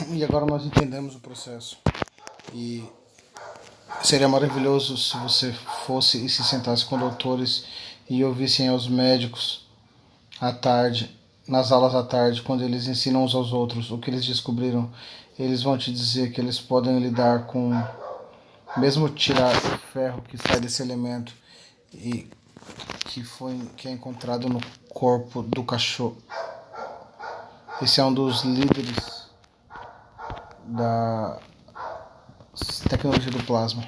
E agora nós entendemos o processo. E seria maravilhoso se você fosse e se sentasse com doutores e ouvissem aos médicos à tarde, nas aulas à tarde, quando eles ensinam uns aos outros o que eles descobriram. Eles vão te dizer que eles podem lidar com, mesmo tirar o ferro que sai desse elemento e que é encontrado no corpo do cachorro. Esse é um dos líderes da tecnologia do plasma.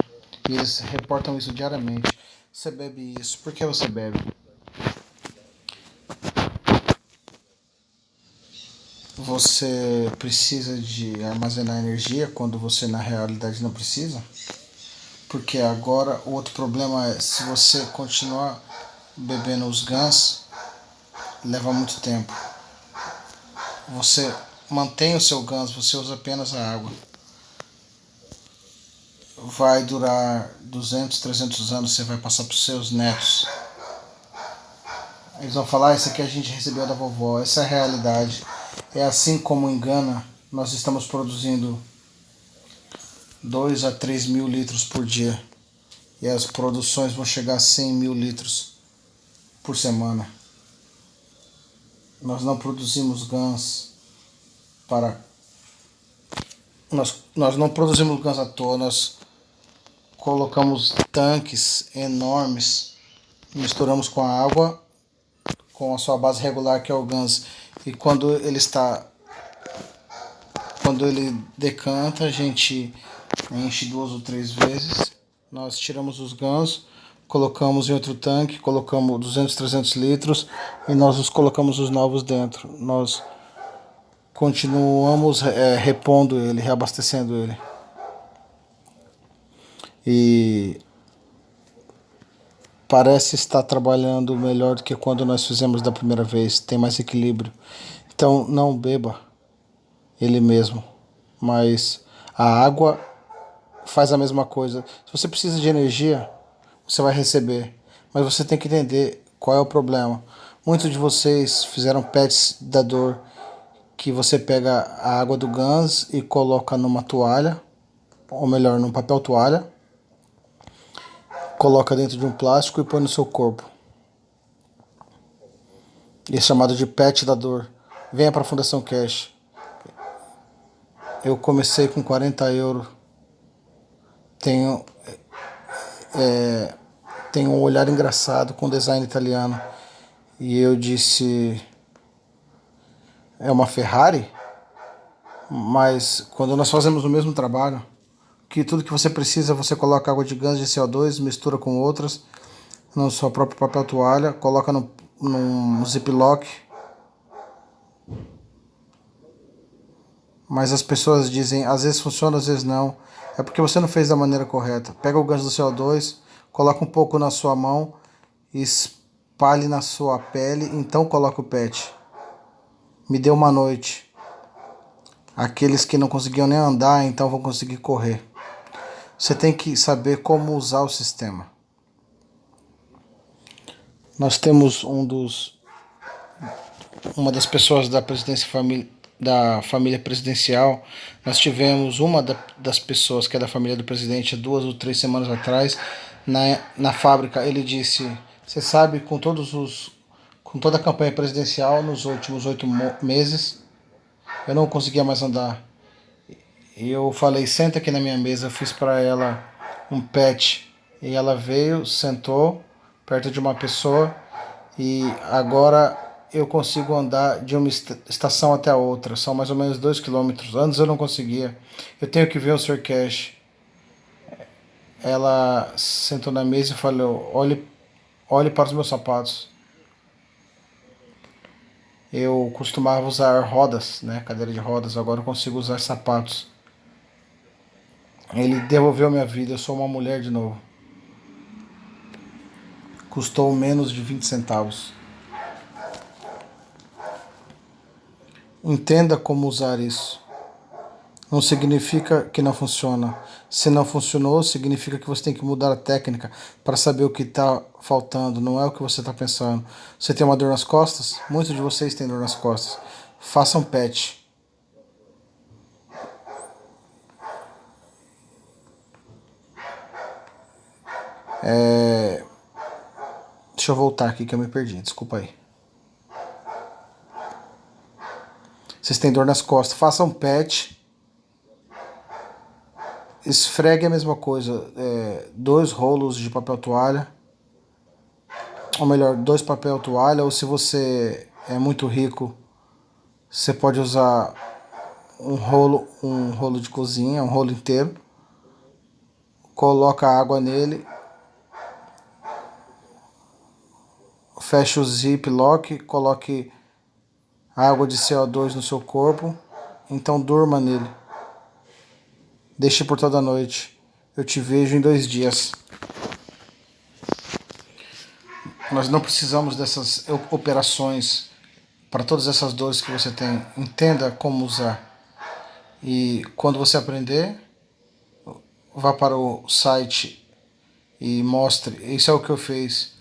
E eles reportam isso diariamente. Você bebe isso. Por que você bebe? Você precisa de armazenar energia quando você na realidade não precisa? Porque agora o outro problema é, se você continuar bebendo os Guns, leva muito tempo. Você mantém o seu Guns, você usa apenas a água. Vai durar 200, 300 anos, você vai passar para os seus netos. Eles vão falar, isso aqui a gente recebeu da vovó, essa é a realidade. É assim como em Gana, nós estamos produzindo 2 a 3 mil litros por dia. E as produções vão chegar a 100 mil litros por semana. Nós não produzimos Guns para... Nós não produzimos Guns à toa, nós colocamos tanques enormes, misturamos com a água, com a sua base regular que é o Guns. E quando ele decanta, a gente enche 2 ou 3 vezes. Nós tiramos os Guns, colocamos em outro tanque, colocamos 200, 300 litros e nós colocamos os novos dentro. Nós continuamos repondo ele, reabastecendo ele. E parece estar trabalhando melhor do que quando nós fizemos da primeira vez. Tem mais equilíbrio. Então não beba ele mesmo, mas a água faz a mesma coisa. Se você precisa de energia, você vai receber, mas você tem que entender qual é o problema. Muitos de vocês fizeram pets da dor, que você pega a água do Guns e coloca numa toalha, ou melhor, num papel toalha, coloca dentro de um plástico e põe no seu corpo. Isso é chamado de pet da dor. Venha para a Fundação Cash. Eu comecei com 40 euros. Tenho um olhar engraçado com design italiano. E eu disse, é uma Ferrari? Mas quando nós fazemos o mesmo trabalho, que tudo que você precisa, você coloca água de Guns de CO2, mistura com outras, no seu próprio papel toalha, coloca num ziplock. Mas as pessoas dizem, às vezes funciona, às vezes não. É porque você não fez da maneira correta. Pega o Guns do CO2, coloca um pouco na sua mão, espalhe na sua pele, então coloca o pet. Me deu uma noite. Aqueles que não conseguiam nem andar, então vão conseguir correr. Você tem que saber como usar o sistema. Nós temos uma das pessoas da família presidencial. Nós tivemos uma das pessoas que é da família do presidente 2 ou 3 semanas atrás na fábrica. Ele disse, você sabe, com toda a campanha presidencial nos últimos 8 meses eu não conseguia mais andar. E eu falei, senta aqui na minha mesa. Eu fiz para ela um pet e ela veio, sentou perto de uma pessoa e agora eu consigo andar de uma estação até a outra. São mais ou menos 2 quilômetros. Antes eu não conseguia. Eu tenho que ver o Sr. Cash. Ela sentou na mesa e falou, olhe para os meus sapatos. Eu costumava usar rodas, né, cadeira de rodas. Agora eu consigo usar sapatos. Ele devolveu minha vida. Eu sou uma mulher de novo. Custou menos de 20 centavos. Entenda como usar isso. Não significa que não funciona. Se não funcionou, significa que você tem que mudar a técnica para saber o que está faltando. Não é o que você está pensando. Você tem uma dor nas costas? Muitos de vocês têm dor nas costas. Façam patch. Deixa eu voltar aqui que eu me perdi, desculpa aí. Vocês têm dor nas costas, façam um PET, esfregue a mesma coisa, 2 rolos de papel toalha, ou melhor, 2 papel toalha, ou se você é muito rico, você pode usar um rolo de cozinha, um rolo inteiro, coloca água nele, fecha o ziplock, coloque água de CO2 no seu corpo, então durma nele. Deixe por toda a noite. Eu te vejo em 2 dias. Nós não precisamos dessas operações para todas essas dores que você tem. Entenda como usar. E quando você aprender, vá para o site e mostre. Isso é o que eu fiz.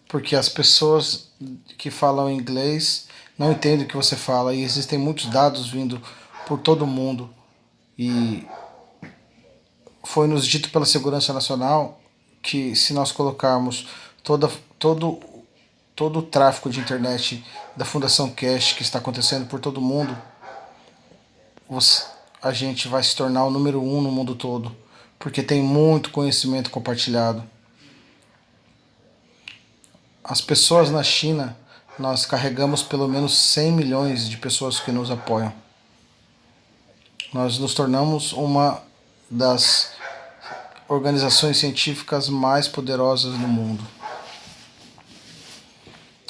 Porque as pessoas que falam inglês não entendem o que você fala. E existem muitos dados vindo por todo mundo. E foi nos dito pela Segurança Nacional que se nós colocarmos todo o tráfego de internet da Fundação Cash que está acontecendo por todo mundo, a gente vai se tornar o número 1 no mundo todo, porque tem muito conhecimento compartilhado. As pessoas na China, nós carregamos pelo menos 100 milhões de pessoas que nos apoiam. Nós nos tornamos uma das organizações científicas mais poderosas do mundo.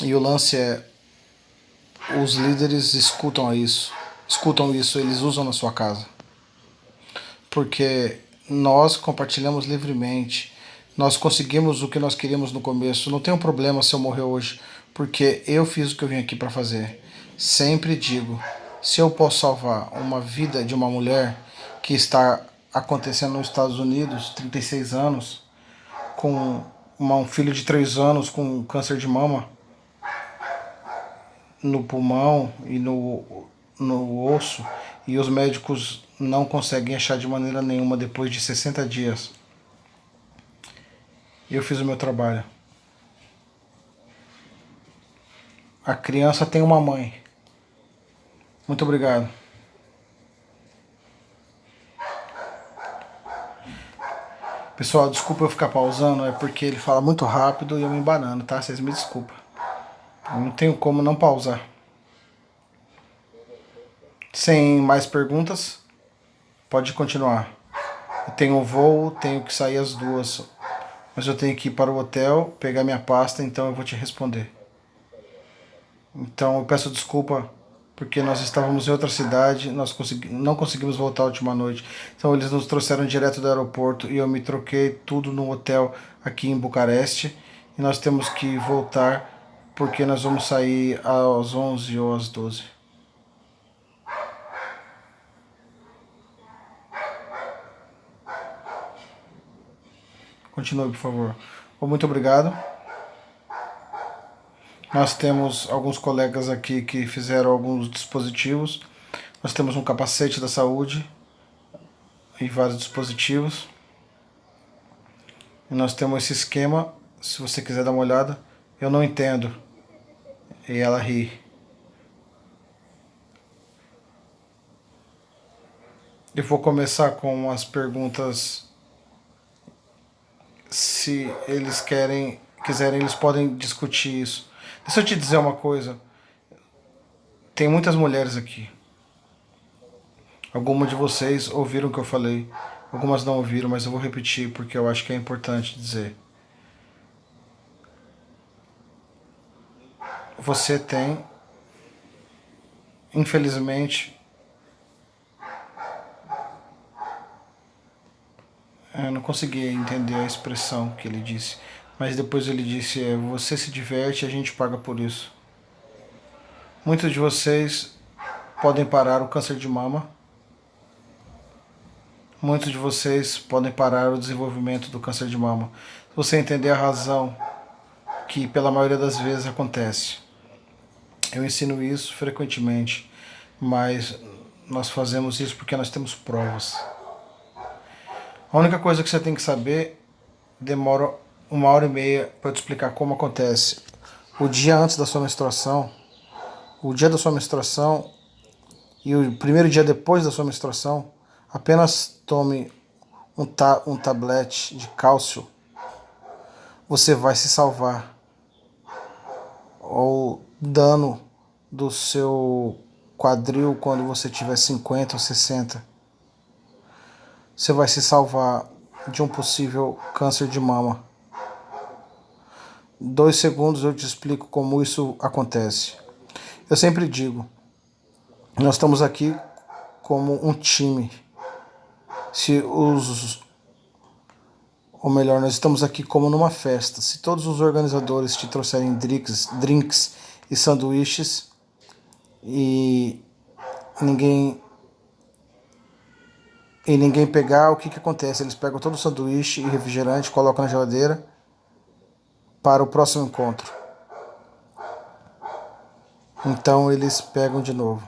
E o lance é, os líderes escutam isso, eles usam na sua casa. Porque nós compartilhamos livremente, nós conseguimos o que nós queríamos no começo. Não tem um problema se eu morrer hoje, porque eu fiz o que eu vim aqui para fazer. Sempre digo, se eu posso salvar uma vida de uma mulher que está acontecendo nos Estados Unidos, 36 anos, com um filho de 3 anos com câncer de mama no pulmão e no osso, e os médicos não conseguem achar de maneira nenhuma depois de 60 dias. Eu fiz o meu trabalho. A criança tem uma mãe. Muito obrigado. Pessoal, desculpa eu ficar pausando, é porque ele fala muito rápido e eu me embanando, tá? Vocês me desculpem. Eu não tenho como não pausar. Sem mais perguntas, pode continuar. Eu tenho um voo, tenho que sair às 2, mas eu tenho que ir para o hotel, pegar minha pasta, então eu vou te responder. Então eu peço desculpa porque nós estávamos em outra cidade, nós não conseguimos voltar a última noite. Então eles nos trouxeram direto do aeroporto e eu me troquei tudo no hotel aqui em Bucareste. E nós temos que voltar porque nós vamos sair às 11 ou às 12. Continue, por favor. Muito obrigado. Nós temos alguns colegas aqui que fizeram alguns dispositivos. Nós temos um capacete da saúde e vários dispositivos. E nós temos esse esquema, se você quiser dar uma olhada. Eu não entendo. E ela ri. Eu vou começar com as perguntas. Se eles quiserem, eles podem discutir isso. Deixa eu te dizer uma coisa. Tem muitas mulheres aqui. Algumas de vocês ouviram o que eu falei. Algumas não ouviram, mas eu vou repetir porque eu acho que é importante dizer. Você tem, infelizmente, eu não consegui entender a expressão que ele disse, mas depois ele disse, você se diverte e a gente paga por isso. Muitos de vocês podem parar o câncer de mama. Muitos de vocês podem parar o desenvolvimento do câncer de mama. Se você entender a razão que pela maioria das vezes acontece. Eu ensino isso frequentemente, mas nós fazemos isso porque nós temos provas. A única coisa que você tem que saber, demora 1 hora e meia para te explicar como acontece. O dia antes da sua menstruação, o dia da sua menstruação e o primeiro dia depois da sua menstruação, apenas tome um tablete de cálcio. Você vai se salvar ao dano do seu quadril quando você tiver 50 ou 60. Você vai se salvar de um possível câncer de mama. 2 segundos eu te explico como isso acontece. Eu sempre digo, nós estamos aqui como um time. Ou melhor, nós estamos aqui como numa festa. Se todos os organizadores te trouxerem drinks e sanduíches e ninguém pegar, o que acontece? Eles pegam todo o sanduíche e refrigerante, colocam na geladeira para o próximo encontro. Então eles pegam de novo.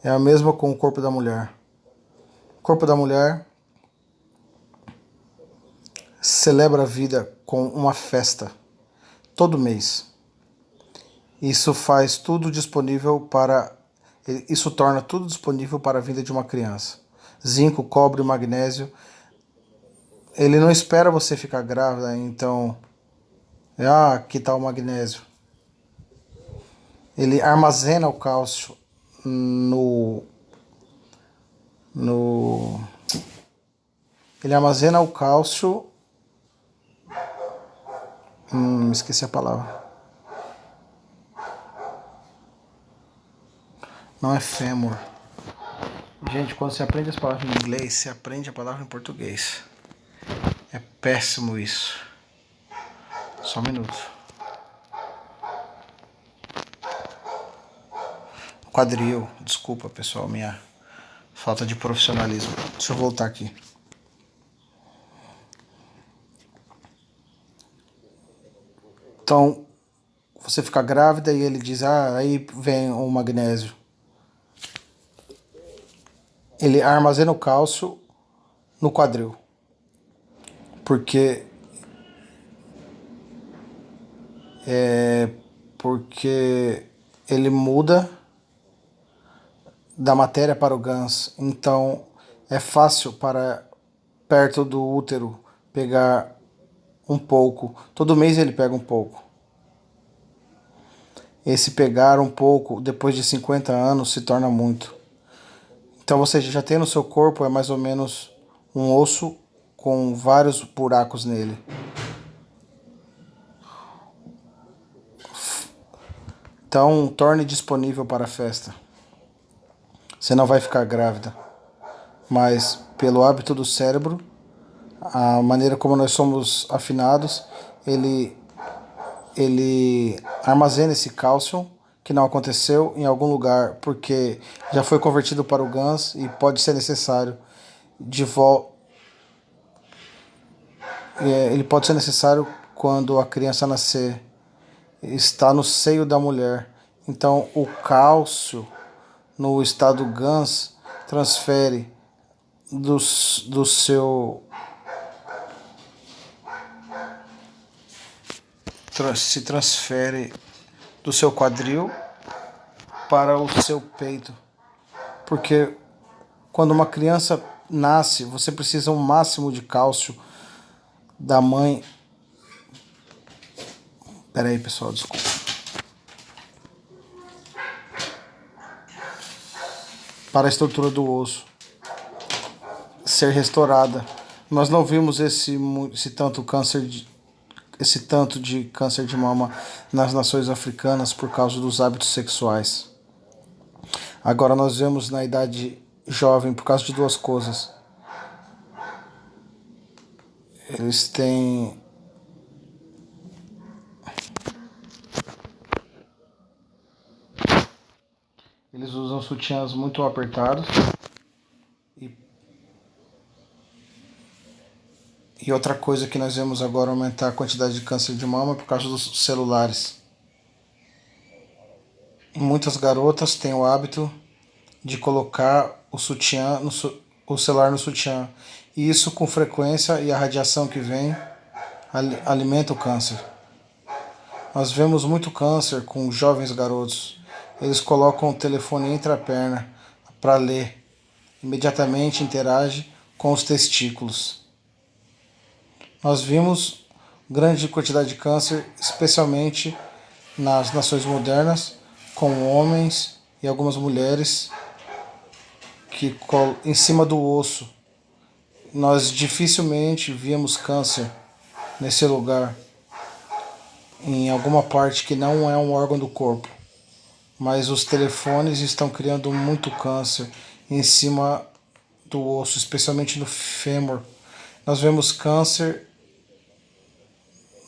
É a mesma com o corpo da mulher. O corpo da mulher celebra a vida com uma festa todo mês. Isso faz tudo disponível para. Isso torna tudo disponível para a vida de uma criança. Zinco, cobre, magnésio. Ele não espera você ficar grávida, então. Que tal o magnésio? Ele armazena o cálcio ele armazena o cálcio. Esqueci a palavra. Não é fêmur. Gente, quando você aprende as palavras em inglês, você aprende a palavra em português. É péssimo isso. Só um minuto. Quadril. Desculpa, pessoal, minha falta de profissionalismo. Deixa eu voltar aqui. Então, você fica grávida e ele diz, aí vem o magnésio. Ele armazena o cálcio no quadril. Porque ele muda da matéria para o GANS. Então, é fácil para perto do útero pegar um pouco. Todo mês ele pega um pouco. Esse pegar um pouco depois de 50 anos se torna muito. Então você já tem no seu corpo mais ou menos um osso com vários buracos nele. Então torne disponível para a festa. Você não vai ficar grávida, mas pelo hábito do cérebro, a maneira como nós somos afinados, ele armazena esse cálcio que não aconteceu em algum lugar porque já foi convertido para o GANS e pode ser necessário de volta. Ele pode ser necessário quando a criança nascer, está no seio da mulher. Então o cálcio no estado GANS transfere se transfere do seu quadril para o seu peito. Porque quando uma criança nasce, você precisa um máximo de cálcio da mãe. Pera aí, pessoal, desculpa. Para a estrutura do osso ser restaurada. Nós não vimos esse tanto de câncer de mama nas nações africanas por causa dos hábitos sexuais. Agora nós vemos na idade jovem por causa de 2 coisas. Eles usam sutiãs muito apertados e outra coisa que nós vemos agora aumentar a quantidade de câncer de mama por causa dos celulares. Muitas garotas têm o hábito de colocar o celular no sutiã. E isso com frequência e a radiação que vem alimenta o câncer. Nós vemos muito câncer com jovens garotos. Eles colocam o telefone entre a perna para ler. Imediatamente interage com os testículos. Nós vimos grande quantidade de câncer, especialmente nas nações modernas, com homens e algumas mulheres que em cima do osso. Nós dificilmente víamos câncer nesse lugar, em alguma parte que não é um órgão do corpo. Mas os telefones estão criando muito câncer em cima do osso, especialmente no fêmur. Nós vemos câncer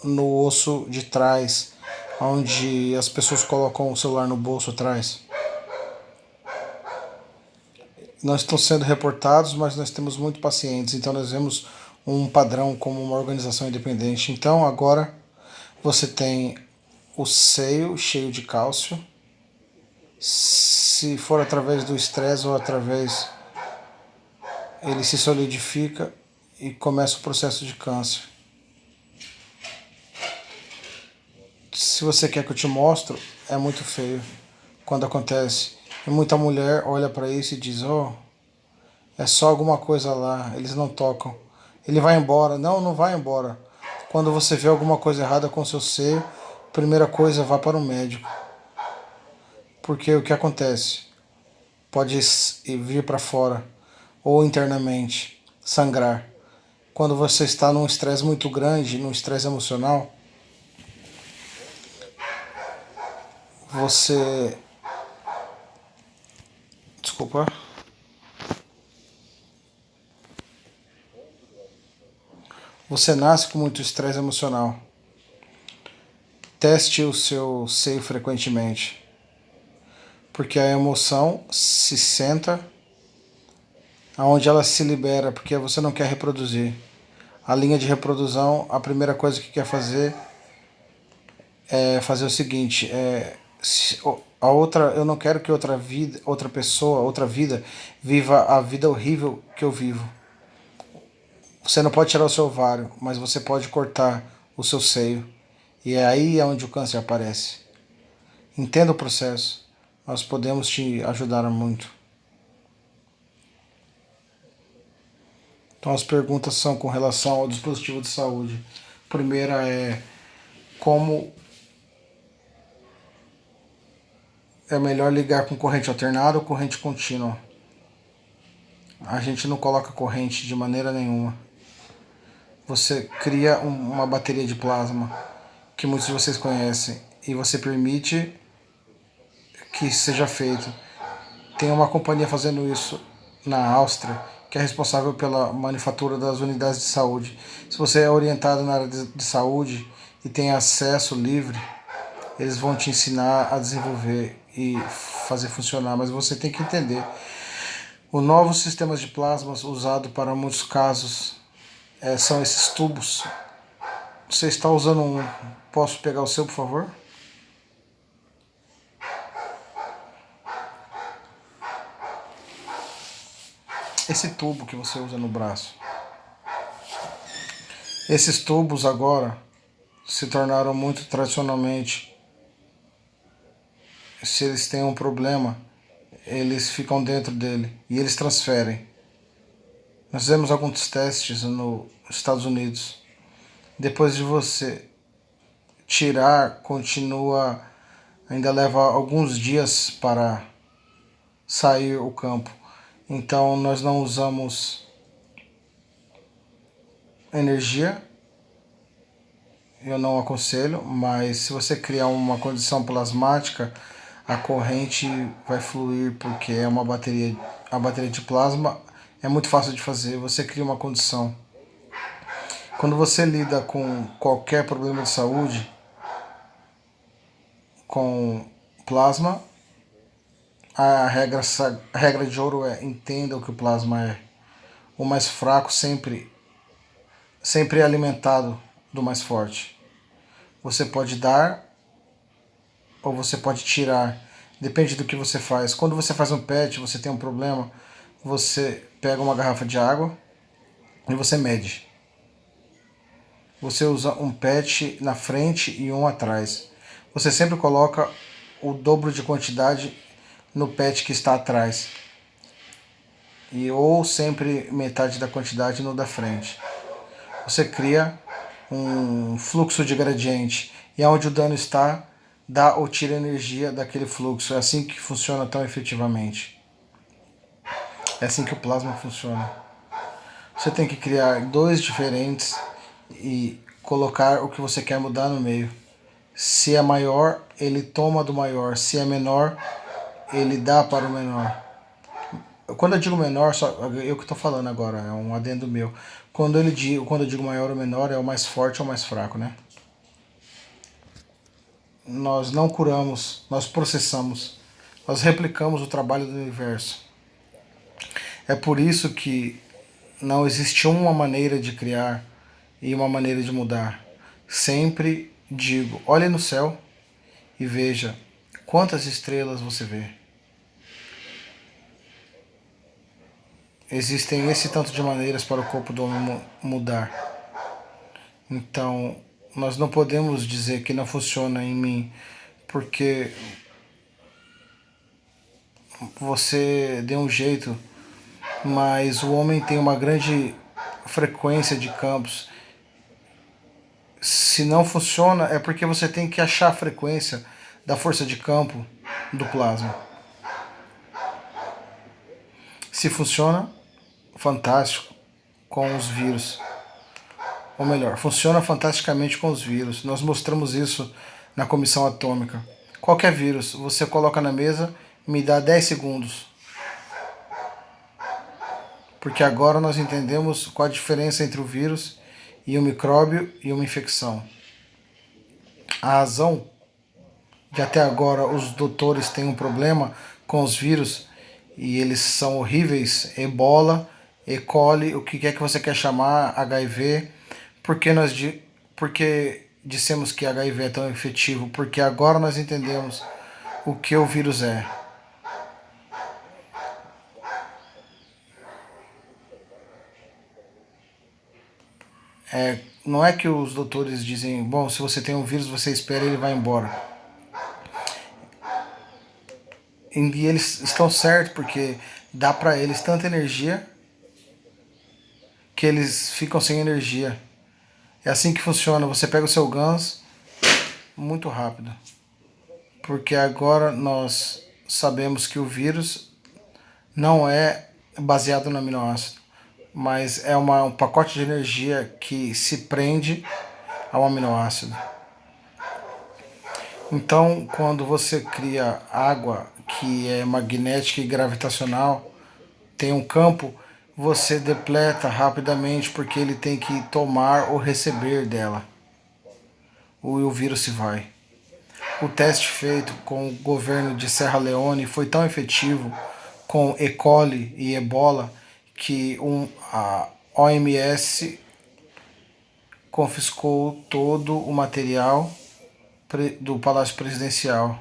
no osso de trás, onde as pessoas colocam o celular no bolso atrás. Nós estamos sendo reportados, mas nós temos muito pacientes, então nós vemos um padrão como uma organização independente. Então agora você tem o seio cheio de cálcio. Se for através do estresse ou através, ele se solidifica e começa o processo de câncer. Se você quer que eu te mostre, é muito feio quando acontece. E muita mulher olha para isso e diz: oh, é só alguma coisa lá, eles não tocam. Ele vai embora. Não, não vai embora. Quando você vê alguma coisa errada com o seu seio, primeira coisa, vá para o médico. Porque o que acontece? Pode vir para fora ou internamente, sangrar. Quando você está num estresse muito grande, num estresse emocional, você... Desculpa. Você nasce com muito estresse emocional. Teste o seu seio frequentemente. Porque a emoção se senta aonde ela se libera, porque você não quer reproduzir. A linha de reprodução, a primeira coisa que quer fazer é fazer o seguinte, eu não quero que outra vida, outra pessoa, outra vida viva a vida horrível que eu vivo. Você não pode tirar o seu ovário, mas você pode cortar o seu seio. E é aí onde o câncer aparece. Entenda o processo. Nós podemos te ajudar muito. Então as perguntas são com relação ao dispositivo de saúde. A primeira é como é melhor ligar com corrente alternada ou corrente contínua. A gente não coloca corrente de maneira nenhuma. Você cria uma bateria de plasma, que muitos de vocês conhecem, e você permite que isso seja feito. Tem uma companhia fazendo isso na Áustria, que é responsável pela manufatura das unidades de saúde. Se você é orientado na área de saúde e tem acesso livre, eles vão te ensinar a desenvolver e fazer funcionar, mas você tem que entender. Os novos sistemas de plasmas usados para muitos casos são esses tubos. Você está usando um... Posso pegar o seu, por favor? Esse tubo que você usa no braço. Esses tubos agora se tornaram muito tradicionalmente. Se eles têm um problema, eles ficam dentro dele e eles transferem. Nós fizemos alguns testes nos Estados Unidos. Depois de você tirar, continua, ainda leva alguns dias para sair o campo. Então nós não usamos energia, eu não aconselho, mas se você criar uma condição plasmática, a corrente vai fluir, porque é uma bateria, a bateria de plasma é muito fácil de fazer, você cria uma condição. Quando você lida com qualquer problema de saúde, com plasma, a regra de ouro é: entenda o que o plasma é. O mais fraco sempre é alimentado do mais forte. Você pode dar ou você pode tirar, depende do que você faz. Quando você faz um PET, você tem um problema, você pega uma garrafa de água e você mede. você usa um PET na frente e um atrás. Você sempre coloca o dobro de quantidade no PET que está atrás. Ou sempre metade da quantidade no da frente. Você cria um fluxo de gradiente. E onde o dano está, dá ou tira energia daquele fluxo. É assim que funciona tão efetivamente. É assim que o plasma funciona. Você tem que criar dois diferentes e colocar o que você quer mudar no meio. Se é maior, ele toma do maior. Se é menor, ele dá para o menor. Quando eu digo menor, só eu que estou falando agora, é um adendo meu. Quando eu digo maior ou menor, é o mais forte ou mais fraco, né? Nós não curamos, nós processamos, nós replicamos o trabalho do universo. É por isso que não existe uma maneira de criar e uma maneira de mudar. Sempre digo, olhe no céu e veja quantas estrelas você vê. Existem esse tanto de maneiras para o corpo do homem mudar. Então, nós não podemos dizer que não funciona em mim, porque você deu um jeito, mas o homem tem uma grande frequência de campos. Se não funciona, é porque você tem que achar a frequência da força de campo do plasma. Se funciona, fantástico com os vírus. Ou melhor, funciona fantasticamente com os vírus. Nós mostramos isso na comissão atômica. Qualquer vírus, você coloca na mesa, me dá 10 segundos. Porque agora nós entendemos qual a diferença entre o vírus e o micróbio e uma infecção. A razão de até agora os doutores têm um problema com os vírus e eles são horríveis, Ebola, E. coli, o que quer que você quer chamar, HIV, porque dissemos que HIV é tão efetivo? Porque agora nós entendemos o que o vírus é. Não é que os doutores dizem, bom, se você tem um vírus, você espera e ele vai embora. E eles estão certos, porque dá para eles tanta energia que eles ficam sem energia. É assim que funciona, você pega o seu GANs muito rápido. Porque agora nós sabemos que o vírus não é baseado no aminoácido, mas é um pacote de energia que se prende ao aminoácido. Então, quando você cria água que é magnética e gravitacional, tem um campo, você depleta rapidamente porque ele tem que tomar ou receber dela. O vírus se vai. O teste feito com o governo de Serra Leone foi tão efetivo com E. coli e Ebola que a OMS confiscou todo o material do Palácio Presidencial.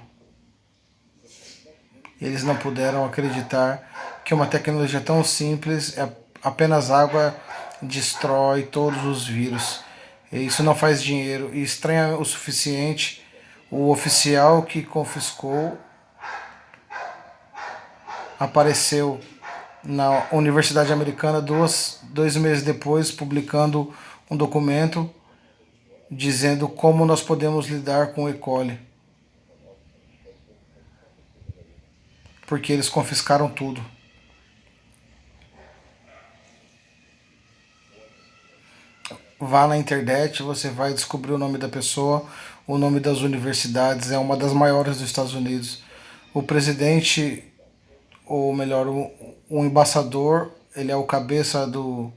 Eles não puderam acreditar que uma tecnologia tão simples, apenas água, destrói todos os vírus. E isso não faz dinheiro. E estranha o suficiente, o oficial que confiscou apareceu na Universidade Americana 2 meses depois, publicando um documento dizendo como nós podemos lidar com o E. coli. Porque eles confiscaram tudo. Vá na internet, você vai descobrir o nome da pessoa, o nome das universidades, é uma das maiores dos Estados Unidos. O presidente, ou melhor, o embaixador, ele é o cabeça do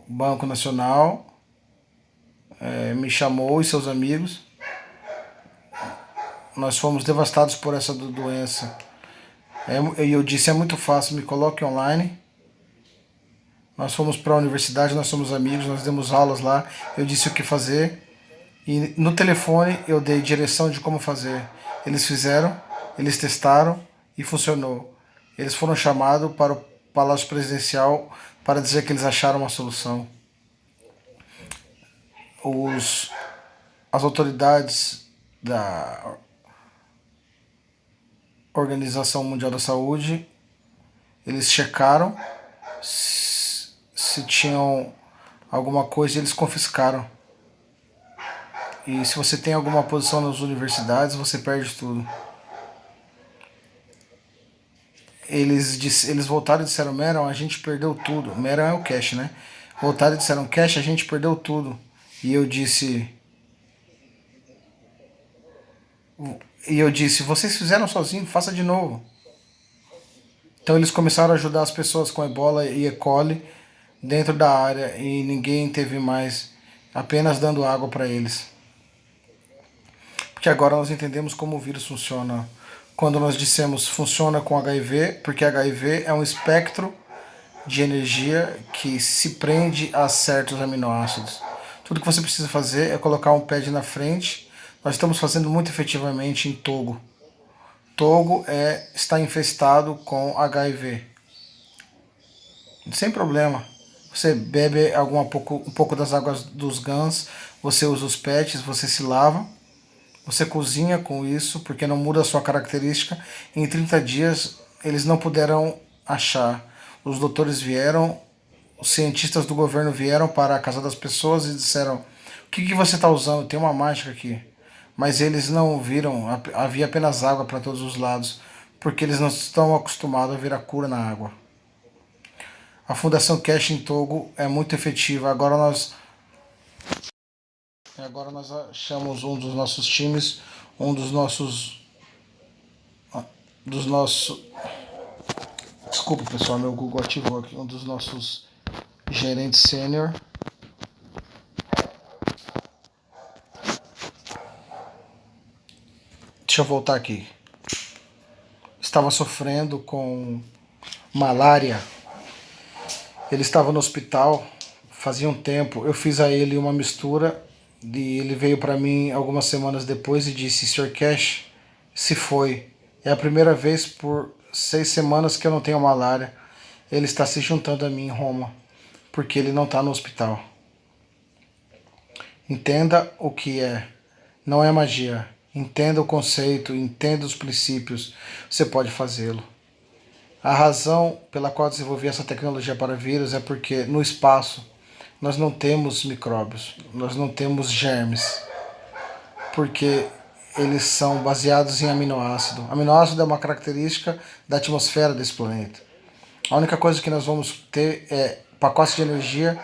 Banco Nacional, me chamou e seus amigos. Nós fomos devastados por essa doença. E eu disse, é muito fácil, me coloque online. Nós fomos para a universidade, nós somos amigos, nós demos aulas lá, eu disse o que fazer. E no telefone eu dei direção de como fazer. Eles fizeram, eles testaram e funcionou. Eles foram chamados para o Palácio Presidencial para dizer que eles acharam uma solução. os, as autoridades da Organização Mundial da Saúde, eles checaram se tinham alguma coisa e eles confiscaram. E se você tem alguma posição nas universidades, você perde tudo. Eles voltaram e disseram, Meron, a gente perdeu tudo. Meron é o Cash, né? Voltaram e disseram, Cash, a gente perdeu tudo. E eu disse... vocês fizeram sozinho, faça de novo. Então eles começaram a ajudar as pessoas com Ebola e E. coli dentro da área e ninguém teve mais, apenas dando água para eles. Porque agora nós entendemos como o vírus funciona. Quando nós dissemos funciona com HIV, porque HIV é um espectro de energia que se prende a certos aminoácidos. Tudo que você precisa fazer é colocar um pad na frente. Nós estamos fazendo muito efetivamente em Togo. Togo está infestado com HIV. Sem problema. Você bebe um pouco das águas dos Guns, você usa os patches, você se lava, você cozinha com isso, porque não muda a sua característica. Em 30 dias eles não puderam achar. Os doutores vieram, os cientistas do governo vieram para a casa das pessoas e disseram: o que você está usando? Tem uma mágica aqui. Mas eles não viram, havia apenas água para todos os lados, porque eles não estão acostumados a ver a cura na água. A Fundação Cash em Togo é muito efetiva. Agora nós achamos um dos nossos times, um dos nossos. Dos nossos. Desculpa pessoal, meu Google ativou aqui. Um dos nossos gerentes sênior. Deixa eu voltar aqui. Estava sofrendo com malária. Ele estava no hospital fazia um tempo. Eu fiz a ele uma mistura e ele veio para mim algumas semanas depois e disse: Sr. Cash, se foi. É a primeira vez por 6 semanas que eu não tenho malária. Ele está se juntando a mim em Roma, porque ele não está no hospital. Entenda o que é. Não é magia. Entenda o conceito, entenda os princípios. Você pode fazê-lo. A razão pela qual desenvolvi essa tecnologia para vírus é porque no espaço nós não temos micróbios, nós não temos germes, porque eles são baseados em aminoácido. Aminoácido é uma característica da atmosfera desse planeta. A única coisa que nós vamos ter é pacotes de energia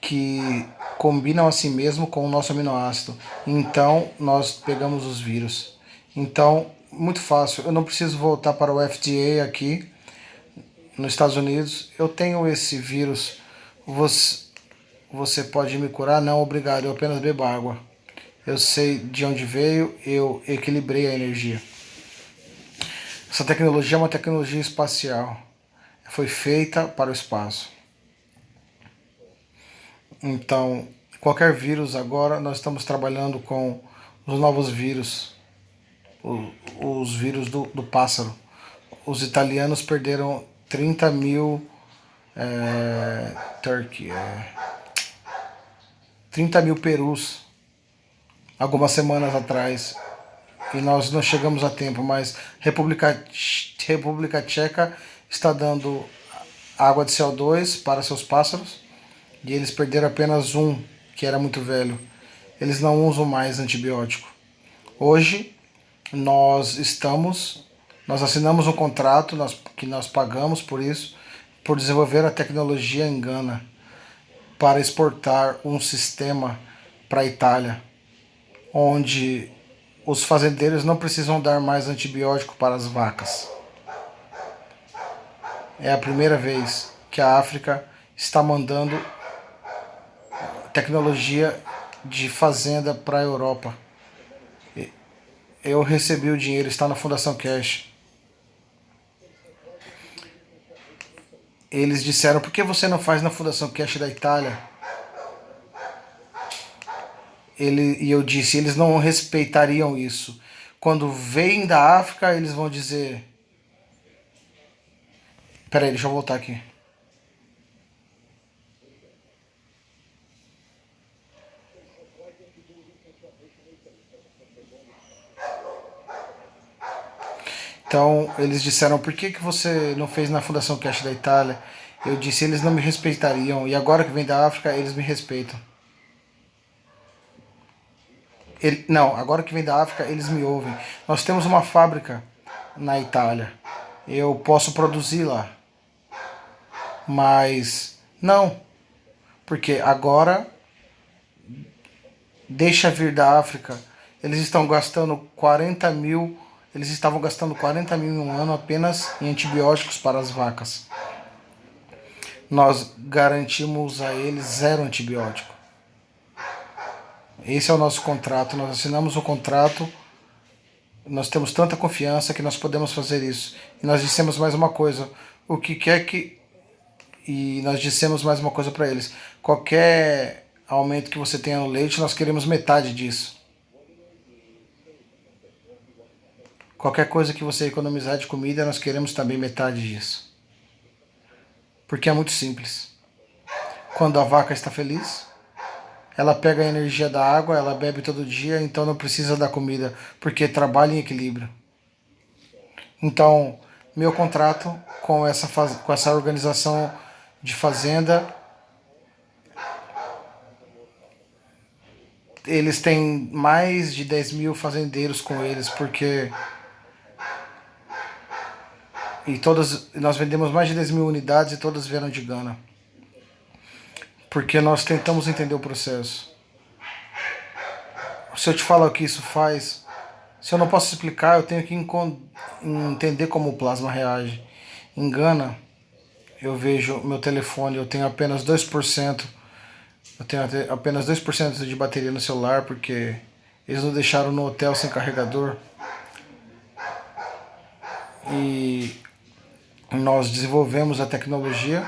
que combinam a si mesmo com o nosso aminoácido. Então nós pegamos os vírus. Então, muito fácil. Eu não preciso voltar para o FDA aqui nos Estados Unidos. Eu tenho esse vírus. Você pode me curar? Não, obrigado. Eu apenas bebo água. Eu sei de onde veio, eu equilibrei a energia. Essa tecnologia é uma tecnologia espacial. Foi feita para o espaço. Então, qualquer vírus agora, nós estamos trabalhando com os novos vírus, os vírus do pássaro. Os italianos perderam 30 mil 30 mil perus algumas semanas atrás. E nós não chegamos a tempo, mas República Tcheca está dando água de CO2 para seus pássaros e eles perderam apenas um, que era muito velho. Eles não usam mais antibiótico. Hoje nós assinamos um contrato que nós pagamos por isso, por desenvolver a tecnologia em Gana para exportar um sistema para a Itália, onde os fazendeiros não precisam dar mais antibiótico para as vacas. É a primeira vez que a África está mandando tecnologia de fazenda para a Europa. Eu recebi o dinheiro, está na Fundação Cash. Eles disseram, por que você não faz na Fundação Cash da Itália? E eu disse, eles não respeitariam isso. Quando vêm da África, eles vão dizer... Peraí, deixa eu voltar aqui. Então eles disseram: por que você não fez na Fundação Cash da Itália? Eu disse: eles não me respeitariam, e agora que vem da África eles me respeitam. Não, agora que vem da África eles me ouvem. Nós temos uma fábrica na Itália, eu posso produzir lá, mas não, porque agora deixa vir da África. Eles estão gastando 40 mil, eles estavam gastando 40 mil em um ano apenas em antibióticos para as vacas. Nós garantimos a eles zero antibiótico. Esse é o nosso contrato, nós assinamos o contrato, nós temos tanta confiança que nós podemos fazer isso. E nós dissemos mais uma coisa, o que quer que... E nós dissemos mais uma coisa para eles, qualquer aumento que você tenha no leite, nós queremos metade disso. Qualquer coisa que você economizar de comida, nós queremos também metade disso. Porque é muito simples. Quando a vaca está feliz, ela pega a energia da água, ela bebe todo dia, então não precisa da comida, porque trabalha em equilíbrio. Então, meu contrato com essa organização de fazenda, eles têm mais de 10 mil fazendeiros com eles, porque... E nós vendemos mais de 10 mil unidades e todas vieram de Gana. Porque nós tentamos entender o processo. Se eu te falo o que isso faz, se eu não posso explicar, eu tenho que entender como o plasma reage. Em Gana, eu vejo meu telefone, eu tenho apenas 2%. Eu tenho apenas 2% de bateria no celular, porque eles nos deixaram no hotel sem carregador. E nós desenvolvemos a tecnologia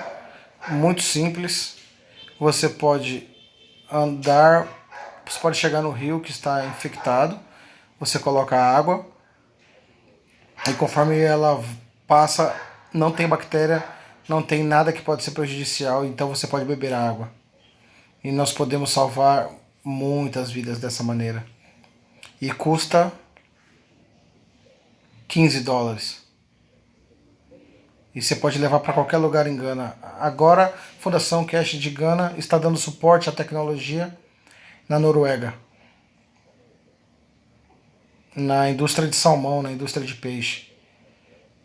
muito simples. Você pode andar, você pode chegar no rio que está infectado, você coloca água e conforme ela passa, não tem bactéria, não tem nada que pode ser prejudicial, então você pode beber a água. E nós podemos salvar muitas vidas dessa maneira. E custa $15. E você pode levar para qualquer lugar em Gana. Agora, a Fundação Cash de Gana está dando suporte à tecnologia na Noruega. Na indústria de salmão, na indústria de peixe.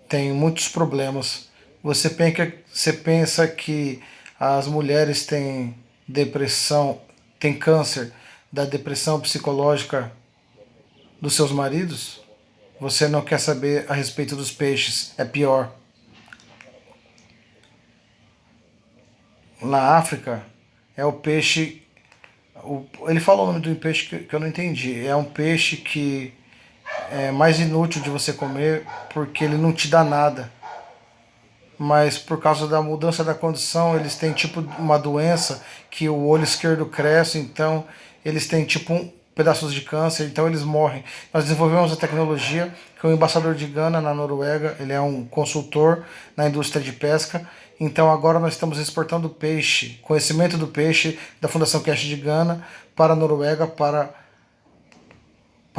Tem muitos problemas. Você pensa que as mulheres têm depressão, têm câncer da depressão psicológica dos seus maridos? Você não quer saber a respeito dos peixes. É pior. Na África, é o peixe... Ele falou o nome do peixe que eu não entendi. É um peixe que é mais inútil de você comer porque ele não te dá nada. Mas por causa da mudança da condição, eles têm tipo uma doença que o olho esquerdo cresce, então eles têm tipo pedaços de câncer, então eles morrem. Nós desenvolvemos a tecnologia que o embaixador de Gana na Noruega, ele é um consultor na indústria de pesca, então agora nós estamos exportando peixe, conhecimento do peixe da Fundação Cash de Gana para a Noruega para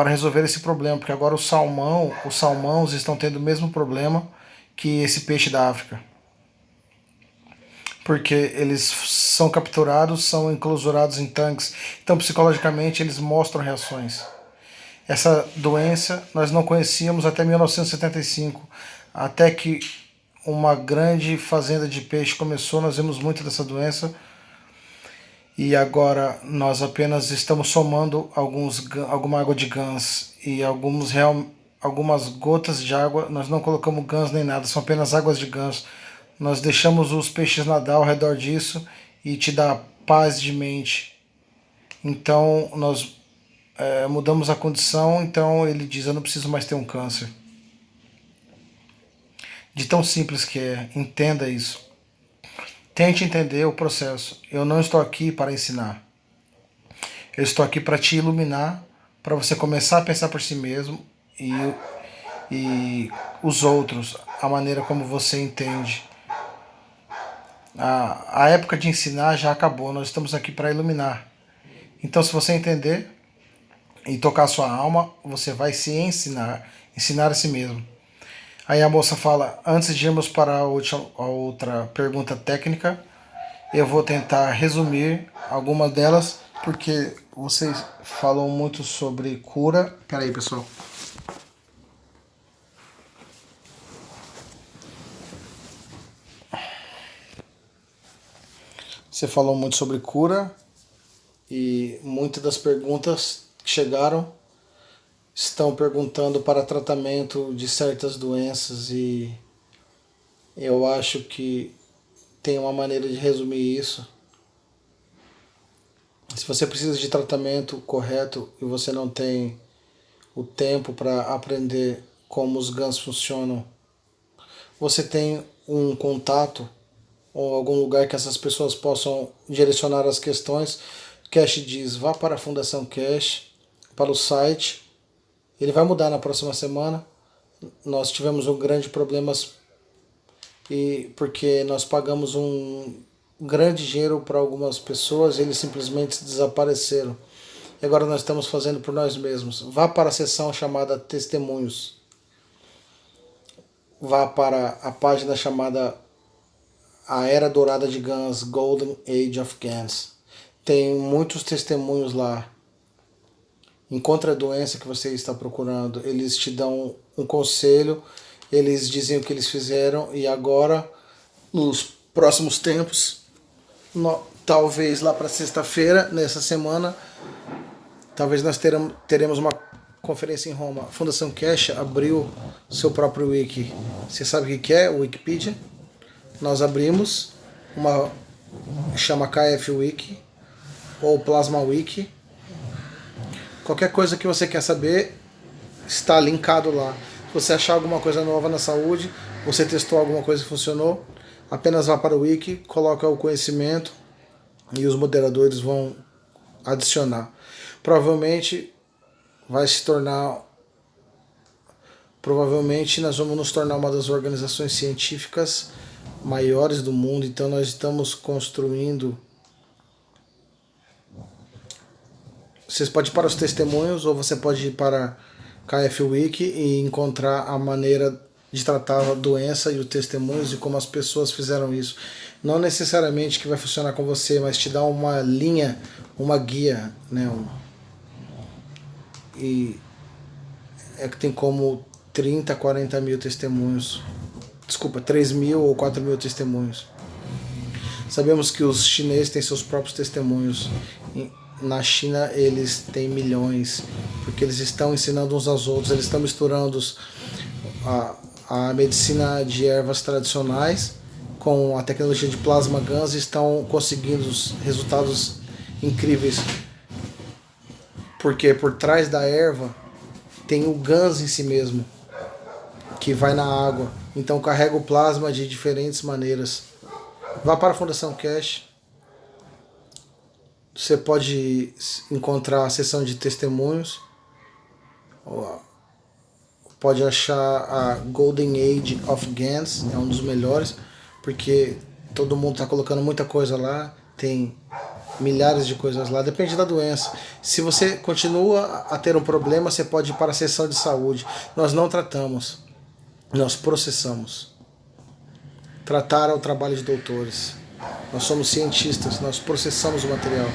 resolver esse problema, porque agora os salmões estão tendo o mesmo problema que esse peixe da África. Porque eles são capturados, são enclausurados em tanques, então psicologicamente eles mostram reações. Essa doença nós não conhecíamos até 1975, até que uma grande fazenda de peixe começou, nós vimos muito dessa doença, e agora nós apenas estamos somando alguma água de Gans e algumas gotas de água, nós não colocamos Gans nem nada, são apenas águas de Gans. Nós deixamos os peixes nadar ao redor disso e te dá paz de mente. Então nós mudamos a condição, então ele diz: eu não preciso mais ter um câncer. De tão simples que é, entenda isso. Tente entender o processo. Eu não estou aqui para ensinar. Eu estou aqui para te iluminar, para você começar a pensar por si mesmo e os outros, a maneira como você entende. A época de ensinar já acabou, nós estamos aqui para iluminar. Então, se você entender e tocar a sua alma, você vai se ensinar a si mesmo. Aí a moça fala, antes de irmos para a outra pergunta técnica, eu vou tentar resumir algumas delas, porque vocês falam muito sobre cura. Pera aí, pessoal. Você falou muito sobre cura e muitas das perguntas que chegaram estão perguntando para tratamento de certas doenças e eu acho que tem uma maneira de resumir isso. Se você precisa de tratamento correto e você não tem o tempo para aprender como os GANs funcionam, você tem um contato ou algum lugar que essas pessoas possam direcionar as questões. Cash diz, vá para a Fundação Cash, para o site. Ele vai mudar na próxima semana. Nós tivemos um grande problema e porque nós pagamos um grande dinheiro para algumas pessoas, eles simplesmente desapareceram. E agora nós estamos fazendo por nós mesmos. Vá para a seção chamada Testemunhos. Vá para a página chamada A Era Dourada de GANs, Golden Age of GANs. Tem muitos testemunhos lá. Encontre a doença que você está procurando. Eles te dão um conselho, eles dizem o que eles fizeram e agora, nos próximos tempos, talvez lá para sexta-feira, nessa semana, talvez nós teremos uma conferência em Roma. A Fundação Cash abriu seu próprio wiki. Você sabe o que é o Wikipedia? Nós abrimos uma chama KF Wiki ou Plasma Wiki. Qualquer coisa que você quer saber está linkado lá. Se você achar alguma coisa nova na saúde, você testou alguma coisa que funcionou, apenas vá para o wiki, coloca o conhecimento e os moderadores vão adicionar. Provavelmente vai se tornar. Provavelmente nós vamos nos tornar uma das organizações científicas maiores do mundo, então nós estamos construindo. Você pode ir para os testemunhos ou você pode ir para KF Wiki e encontrar a maneira de tratar a doença e os testemunhos e como as pessoas fizeram isso. Não necessariamente que vai funcionar com você, mas te dá uma linha, uma guia, né? E é que tem como 30, 40 mil testemunhos. Desculpa, 3 mil ou 4 mil testemunhos. Sabemos que os chineses têm seus próprios testemunhos. Na China eles têm milhões, porque eles estão ensinando uns aos outros, eles estão misturando a medicina de ervas tradicionais com a tecnologia de plasma GANs e estão conseguindo resultados incríveis. Porque por trás da erva tem o GANs em si mesmo, que vai na água. Então carrega o plasma de diferentes maneiras. Vá para a Fundação Cash. Você pode encontrar a seção de testemunhos. Pode achar a Golden Age of GANs, é um dos melhores, porque todo mundo está colocando muita coisa lá, tem milhares de coisas lá, depende da doença. Se você continua a ter um problema, você pode ir para a seção de saúde. Nós não tratamos, nós processamos. Tratar é o trabalho de doutores. Nós somos cientistas, nós processamos o material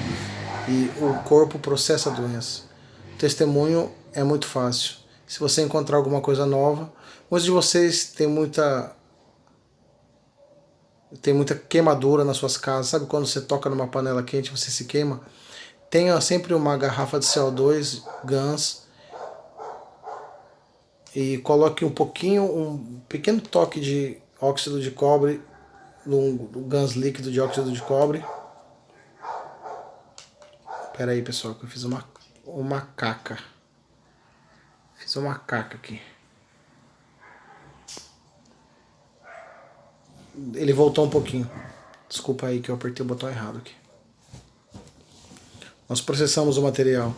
e o corpo processa a doença. O testemunho é muito fácil. Se você encontrar alguma coisa nova, muitos de vocês têm muita queimadura nas suas casas. Sabe quando você toca numa panela quente e você se queima? Tenha sempre uma garrafa de CO2, GANs, e coloque um pequeno toque de óxido de cobre no GANs líquido de óxido de cobre. Pera aí, pessoal, que eu fiz uma caca. Fiz uma caca aqui. Ele voltou um pouquinho. Desculpa aí que eu apertei o botão errado aqui. Nós processamos o material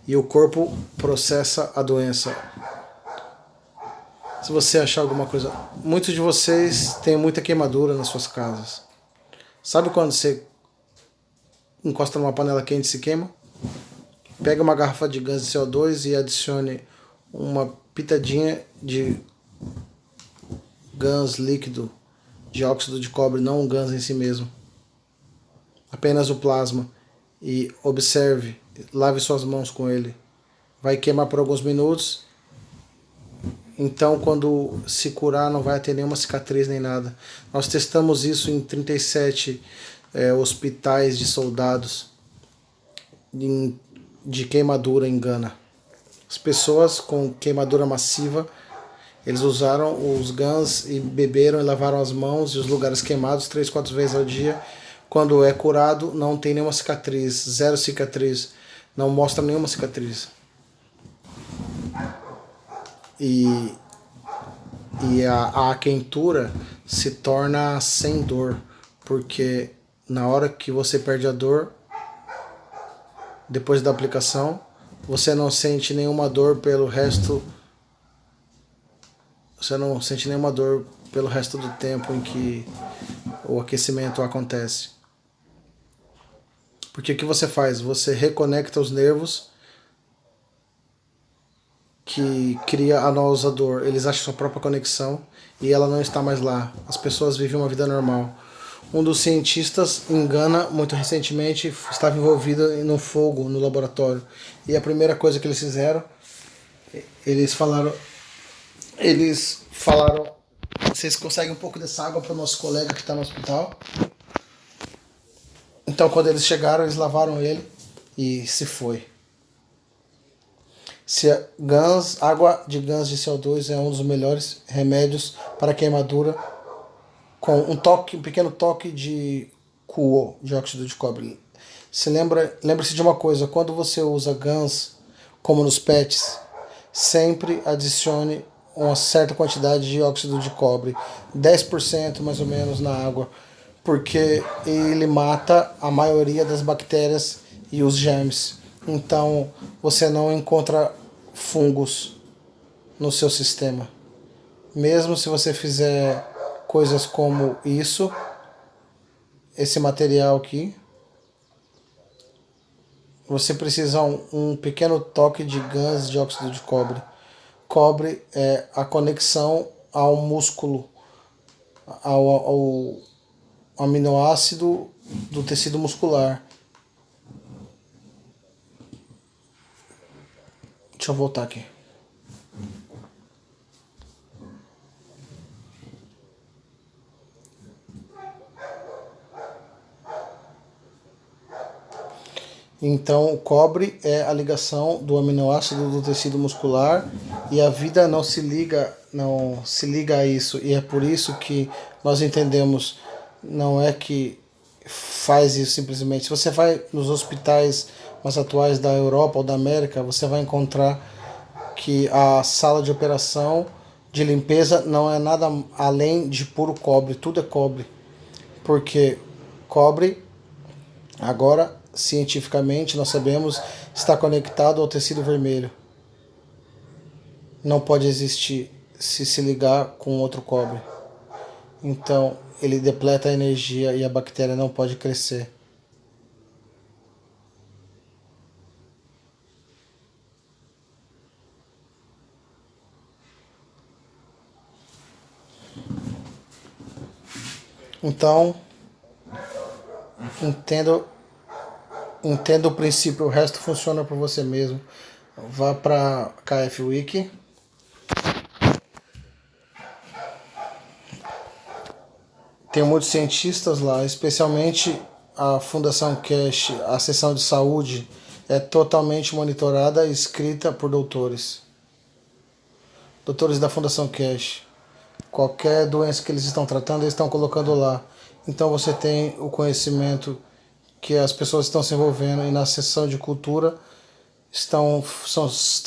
e o corpo processa a doença. Se você achar alguma coisa... Muitos de vocês têm muita queimadura nas suas casas. Sabe quando você encosta numa panela quente e se queima? Pega uma garrafa de GANs de CO2 e adicione uma pitadinha de GANs líquido de óxido de cobre, não o GANs em si mesmo, apenas o plasma, e observe, lave suas mãos com ele. Vai queimar por alguns minutos, então quando se curar não vai ter nenhuma cicatriz nem nada. Nós testamos isso em 37 hospitais de soldados de queimadura em Gana. As pessoas com queimadura massiva, eles usaram os GANs e beberam e lavaram as mãos e os lugares queimados 3, 4 vezes ao dia. Quando é curado, não tem nenhuma cicatriz, zero cicatriz, não mostra nenhuma cicatriz. E a quentura se torna sem dor, porque na hora que você perde a dor, depois da aplicação, você não sente nenhuma dor pelo resto. Você não sente nenhuma dor pelo resto do tempo em que o aquecimento acontece. Porque o que você faz? Você reconecta os nervos que cria a nossa dor. Eles acham sua própria conexão e ela não está mais lá. As pessoas vivem uma vida normal. Um dos cientistas em Gana, muito recentemente, estava envolvido no fogo no laboratório. E a primeira coisa que eles fizeram, eles falaram, vocês conseguem um pouco dessa água para o nosso colega que está no hospital? Então quando eles chegaram, eles lavaram ele e se foi. Água de GANs de CO2 é um dos melhores remédios para queimadura, com um pequeno toque de CuO, de óxido de cobre. Lembre-se de uma coisa, quando você usa GANs, como nos PETs, sempre adicione uma certa quantidade de óxido de cobre, 10% mais ou menos na água, porque ele mata a maioria das bactérias e os germes. Então você não encontra fungos no seu sistema. Mesmo se você fizer coisas como isso, esse material aqui, você precisa um pequeno toque de GANs de óxido de cobre. Cobre é a conexão ao músculo, ao aminoácido do tecido muscular. Deixa eu voltar aqui. Então, o cobre é a ligação do aminoácido do tecido muscular e a vida não se liga a isso. E é por isso que nós entendemos, não é que faz isso simplesmente. Se você vai nos hospitais mais atuais da Europa ou da América, você vai encontrar que a sala de operação de limpeza não é nada além de puro cobre, tudo é cobre. Porque cobre, agora cientificamente nós sabemos, está conectado ao tecido vermelho. Não pode existir se ligar com outro cobre. Então ele depleta a energia e a bactéria não pode crescer. Então, entenda o princípio, o resto funciona por você mesmo. Vá para KF Wiki. Tem muitos cientistas lá, especialmente a Fundação Cash, a seção de saúde é totalmente monitorada e escrita por doutores. Doutores da Fundação Cash. Qualquer doença que eles estão tratando, eles estão colocando lá. Então você tem o conhecimento que as pessoas estão se envolvendo, e na seção de cultura está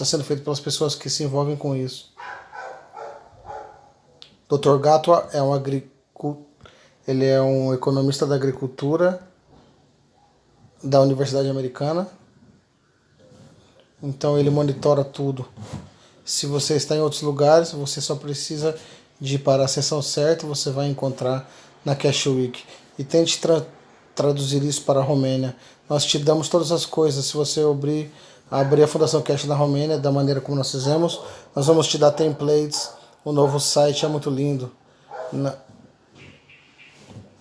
sendo feito pelas pessoas que se envolvem com isso. Dr. Gatwa é ele é um economista da agricultura da Universidade Americana. Então ele monitora tudo. Se você está em outros lugares, você só precisa de ir para a seção certa, você vai encontrar na Cash Week. E tente traduzir isso para a Romênia. Nós te damos todas as coisas. Se você abrir a Fundação Cash na Romênia, da maneira como nós fizemos, nós vamos te dar templates. O novo site é muito lindo. Na-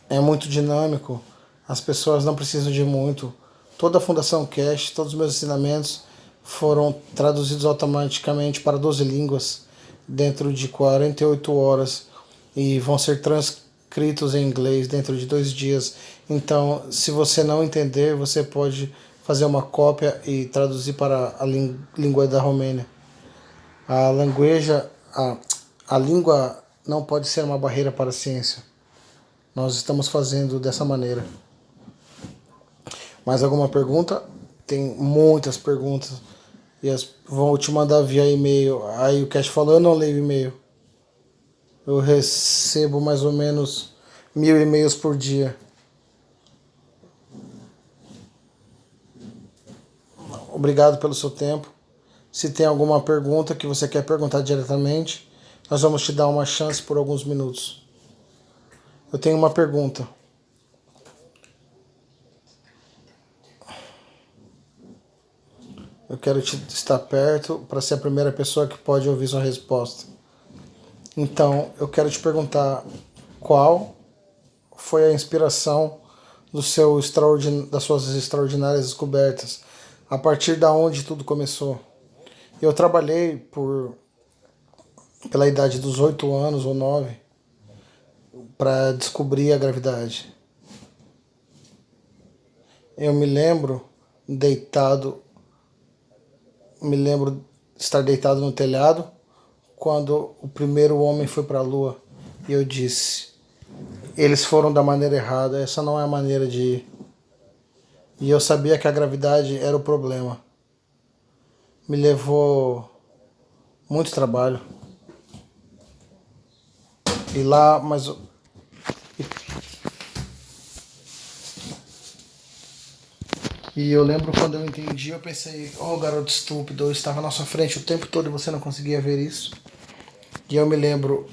É muito dinâmico, as pessoas não precisam de muito. Toda a Fundação Cash, todos os meus ensinamentos foram traduzidos automaticamente para 12 línguas dentro de 48 horas e vão ser transcritos em inglês dentro de 2 dias. Então, se você não entender, você pode fazer uma cópia e traduzir para a língua da Romênia. A langueja, a língua não pode ser uma barreira para a ciência. Nós estamos fazendo dessa maneira. Mais alguma pergunta? Tem muitas perguntas. Vão te mandar via e-mail. Aí o Cash falou, eu não leio e-mail. Eu recebo mais ou menos 1.000 e-mails por dia. Obrigado pelo seu tempo. Se tem alguma pergunta que você quer perguntar diretamente, nós vamos te dar uma chance por alguns minutos. Eu tenho uma pergunta. Eu quero te estar perto para ser a primeira pessoa que pode ouvir sua resposta. Então, eu quero te perguntar qual foi a inspiração das suas extraordinárias descobertas, a partir da onde tudo começou. Eu trabalhei pela idade dos 8 anos ou 9 para descobrir a gravidade. Eu me lembro de estar deitado no telhado quando o primeiro homem foi para a Lua e eu disse: eles foram da maneira errada, essa não é a maneira de ir. E eu sabia que a gravidade era o problema. Me levou muito trabalho. E lá, mas e eu lembro quando eu entendi, eu pensei, oh garoto estúpido, eu estava na sua frente o tempo todo e você não conseguia ver isso. E eu me lembro,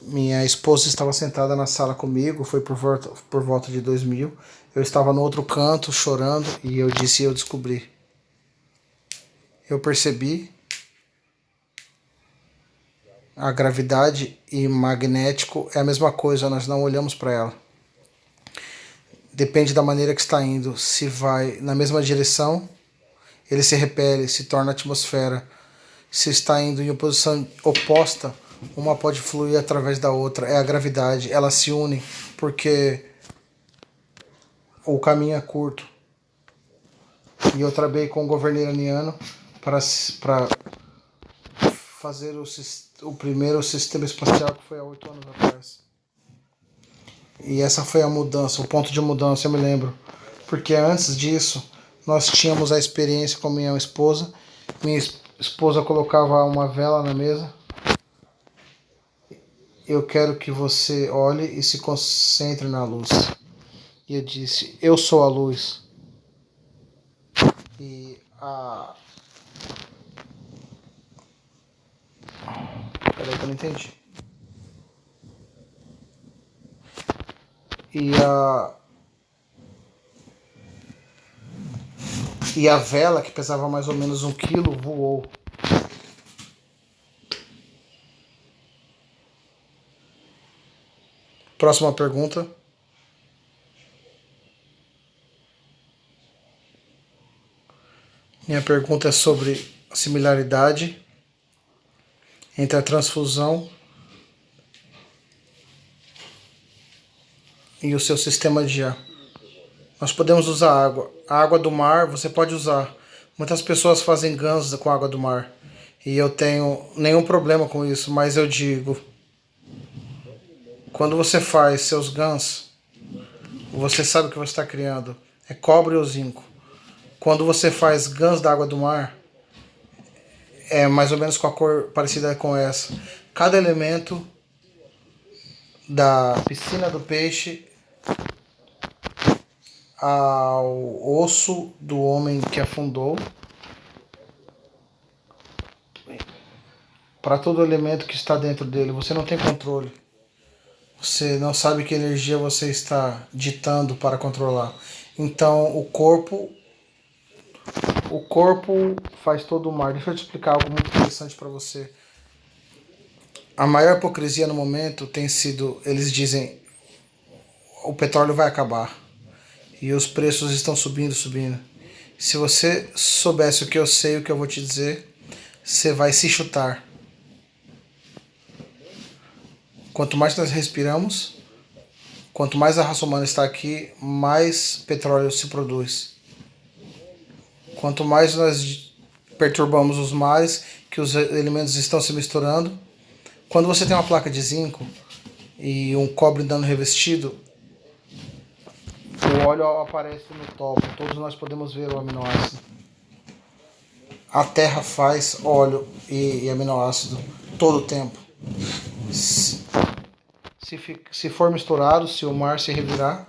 minha esposa estava sentada na sala comigo, foi por volta de 2000. Eu estava no outro canto chorando e eu disse, eu descobri. Eu percebi a gravidade e magnético é a mesma coisa, nós não olhamos para ela. Depende da maneira que está indo. Se vai na mesma direção, ele se repele, se torna atmosfera. Se está indo em oposição oposta, uma pode fluir através da outra. É a gravidade. Elas se unem porque o caminho é curto. E eu trabalhei com o governo iraniano para fazer o primeiro sistema espacial, que foi há 8 anos atrás. E essa foi a mudança, o ponto de mudança, eu me lembro. Porque antes disso, nós tínhamos a experiência com minha esposa. Minha esposa colocava uma vela na mesa. Eu quero que você olhe e se concentre na luz. E eu disse, eu sou a luz. E a... Peraí que eu não entendi. E a vela, que pesava mais ou menos 1 quilo, voou. Próxima pergunta. Minha pergunta é sobre a similaridade entre a transfusão e o seu sistema de ar. Nós podemos usar água. A água do mar você pode usar. Muitas pessoas fazem gansos com a água do mar. E eu tenho nenhum problema com isso, mas eu digo, quando você faz seus gansos, você sabe o que você está criando. É cobre ou zinco. Quando você faz gansos da água do mar, é mais ou menos com a cor parecida com essa. Cada elemento da piscina do peixe ao osso do homem que afundou, para todo elemento que está dentro dele, você não tem controle. Você não sabe que energia você está ditando para controlar. Então o corpo faz todo o mar. Deixa eu te explicar algo muito interessante para você. A maior hipocrisia no momento tem sido, eles dizem, o petróleo vai acabar e os preços estão subindo, subindo. Se você soubesse o que eu sei, o que eu vou te dizer, você vai se chutar. Quanto mais nós respiramos, quanto mais a raça humana está aqui, mais petróleo se produz. Quanto mais nós perturbamos os mares, que os elementos estão se misturando. Quando você tem uma placa de zinco e um cobre dando revestido, o óleo aparece no topo. Todos nós podemos ver o aminoácido. A Terra faz óleo e aminoácido todo o tempo. Se for misturado, se o mar se revirar,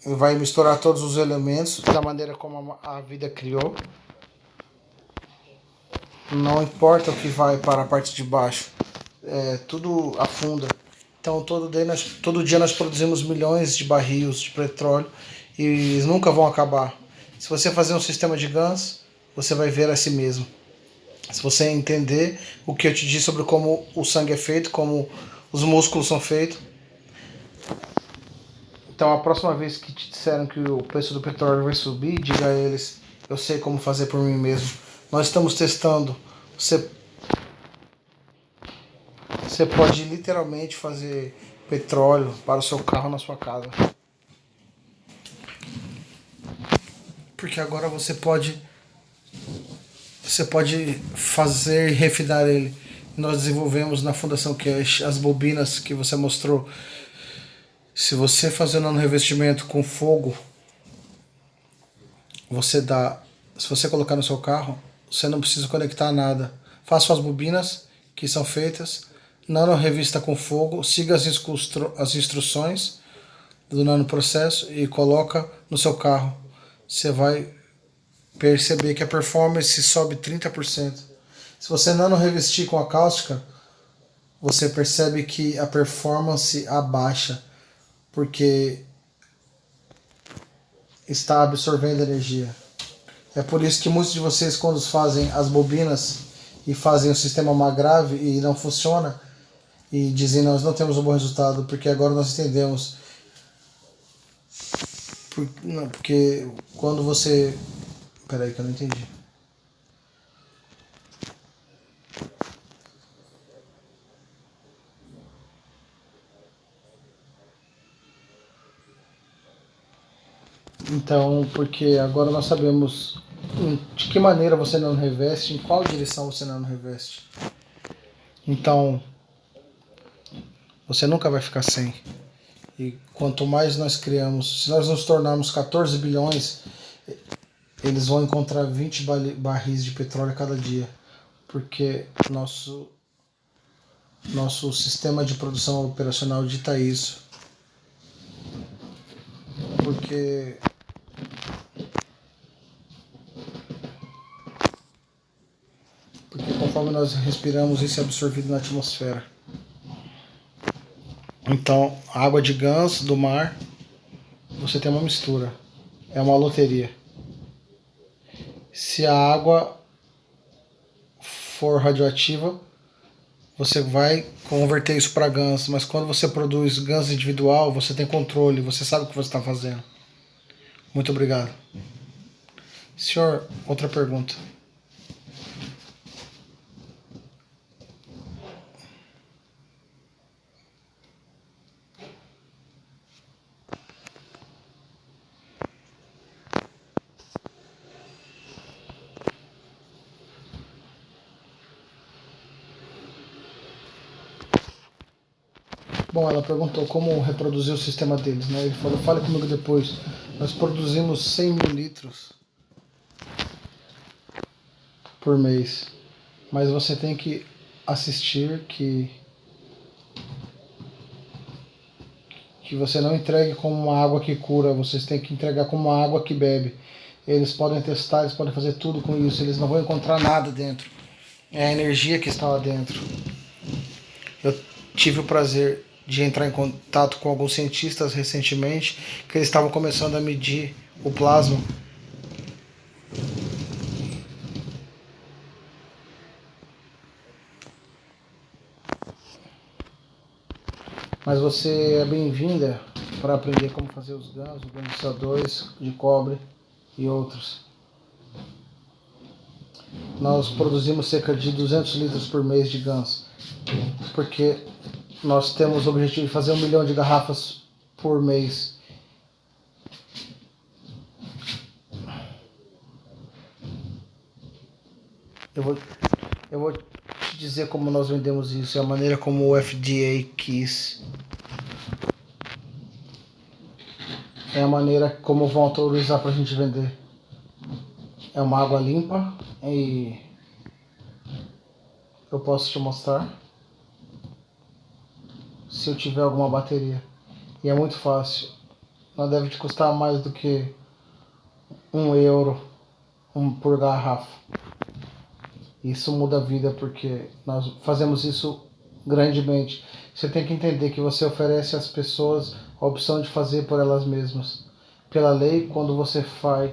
vai misturar todos os elementos da maneira como a vida criou. Não importa o que vai para a parte de baixo, tudo afunda. Então todo dia nós produzimos milhões de barris de petróleo e eles nunca vão acabar. Se você fazer um sistema de GANs, você vai ver a si mesmo. Se você entender o que eu te disse sobre como o sangue é feito, como os músculos são feitos. Então a próxima vez que te disseram que o preço do petróleo vai subir, diga a eles, eu sei como fazer por mim mesmo. Nós estamos testando. Você pode literalmente fazer petróleo para o seu carro na sua casa. Porque agora você pode fazer e refinar ele. Nós desenvolvemos na Fundação Cash as bobinas que você mostrou. Se você fazer um revestimento com fogo, se você colocar no seu carro, você não precisa conectar nada. Faça as bobinas que são feitas, nano revista com fogo, siga as instruções do nano processo e coloca no seu carro. Você vai perceber que a performance sobe 30%. Se você nano revestir com a cáustica, você percebe que a performance abaixa, porque está absorvendo energia. É por isso que muitos de vocês, quando fazem as bobinas e fazem o sistema Magrave e não funciona, e dizem nós não temos um bom resultado, porque agora nós entendemos. Porque quando você... Peraí que eu não entendi. Então, porque agora nós sabemos de que maneira você não reveste, em qual direção você não reveste. Então, você nunca vai ficar sem. E quanto mais nós criamos, se nós nos tornarmos 14 bilhões, eles vão encontrar 20 barris de petróleo a cada dia. Porque nosso sistema de produção operacional dita isso. Porque conforme nós respiramos, isso é absorvido na atmosfera. Então, a água de Gans do mar, você tem uma mistura. É uma loteria. Se a água for radioativa, você vai converter isso para GANs. Mas quando você produz GANs individual, você tem controle, você sabe o que você está fazendo. Muito obrigado. Senhor, outra pergunta. Bom, ela perguntou como reproduzir o sistema deles, né? Ele falou, fale comigo depois. Nós produzimos 100 mil litros por mês. Mas você tem que assistir que você não entregue como uma água que cura, vocês têm que entregar como uma água que bebe. Eles podem testar, eles podem fazer tudo com isso, eles não vão encontrar nada dentro. É a energia que está lá dentro. Eu tive o prazer de entrar em contato com alguns cientistas recentemente, que eles estavam começando a medir o plasma. Mas você é bem-vinda para aprender como fazer os GANs, os ganhadores de cobre e outros. Nós produzimos cerca de 200 litros por mês de GANs, porque nós temos o objetivo de fazer 1 milhão de garrafas por mês. Eu vou te dizer como nós vendemos isso, é a maneira como o FDA quis. É a maneira como vão autorizar para a gente vender. É uma água limpa e eu posso te mostrar se eu tiver alguma bateria. E é muito fácil. Não deve te custar mais do que €1 por garrafa. Isso muda a vida porque nós fazemos isso grandemente. Você tem que entender que você oferece às pessoas a opção de fazer por elas mesmas. Pela lei, quando você faz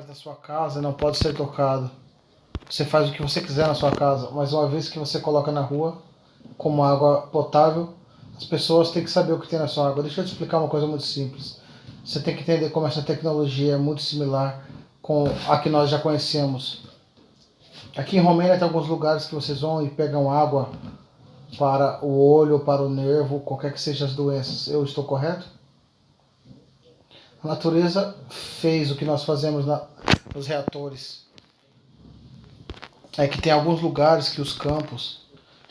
na sua casa, não pode ser tocado. Você faz o que você quiser na sua casa, mas uma vez que você coloca na rua como água potável, as pessoas têm que saber o que tem na sua água. Deixa eu te explicar uma coisa muito simples. Você tem que entender como essa tecnologia é muito similar com a que nós já conhecemos. Aqui em Romênia tem alguns lugares que vocês vão e pegam água para o olho, para o nervo, qualquer que sejam as doenças. Eu estou correto? A natureza fez o que nós fazemos nos reatores. É que tem alguns lugares que os campos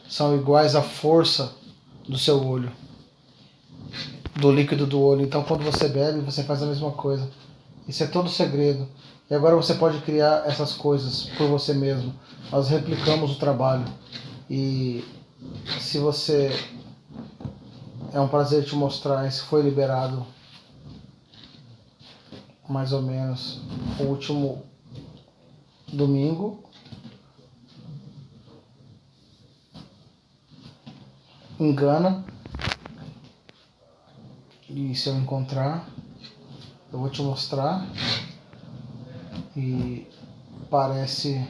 são iguais à força do seu olho, do líquido do olho. Então quando você bebe, você faz a mesma coisa. Isso é todo o segredo. E agora você pode criar essas coisas por você mesmo. Nós replicamos o trabalho. E se você... É um prazer te mostrar. Isso foi liberado mais ou menos o último domingo. Em Gana. E se eu encontrar, eu vou te mostrar. E parece...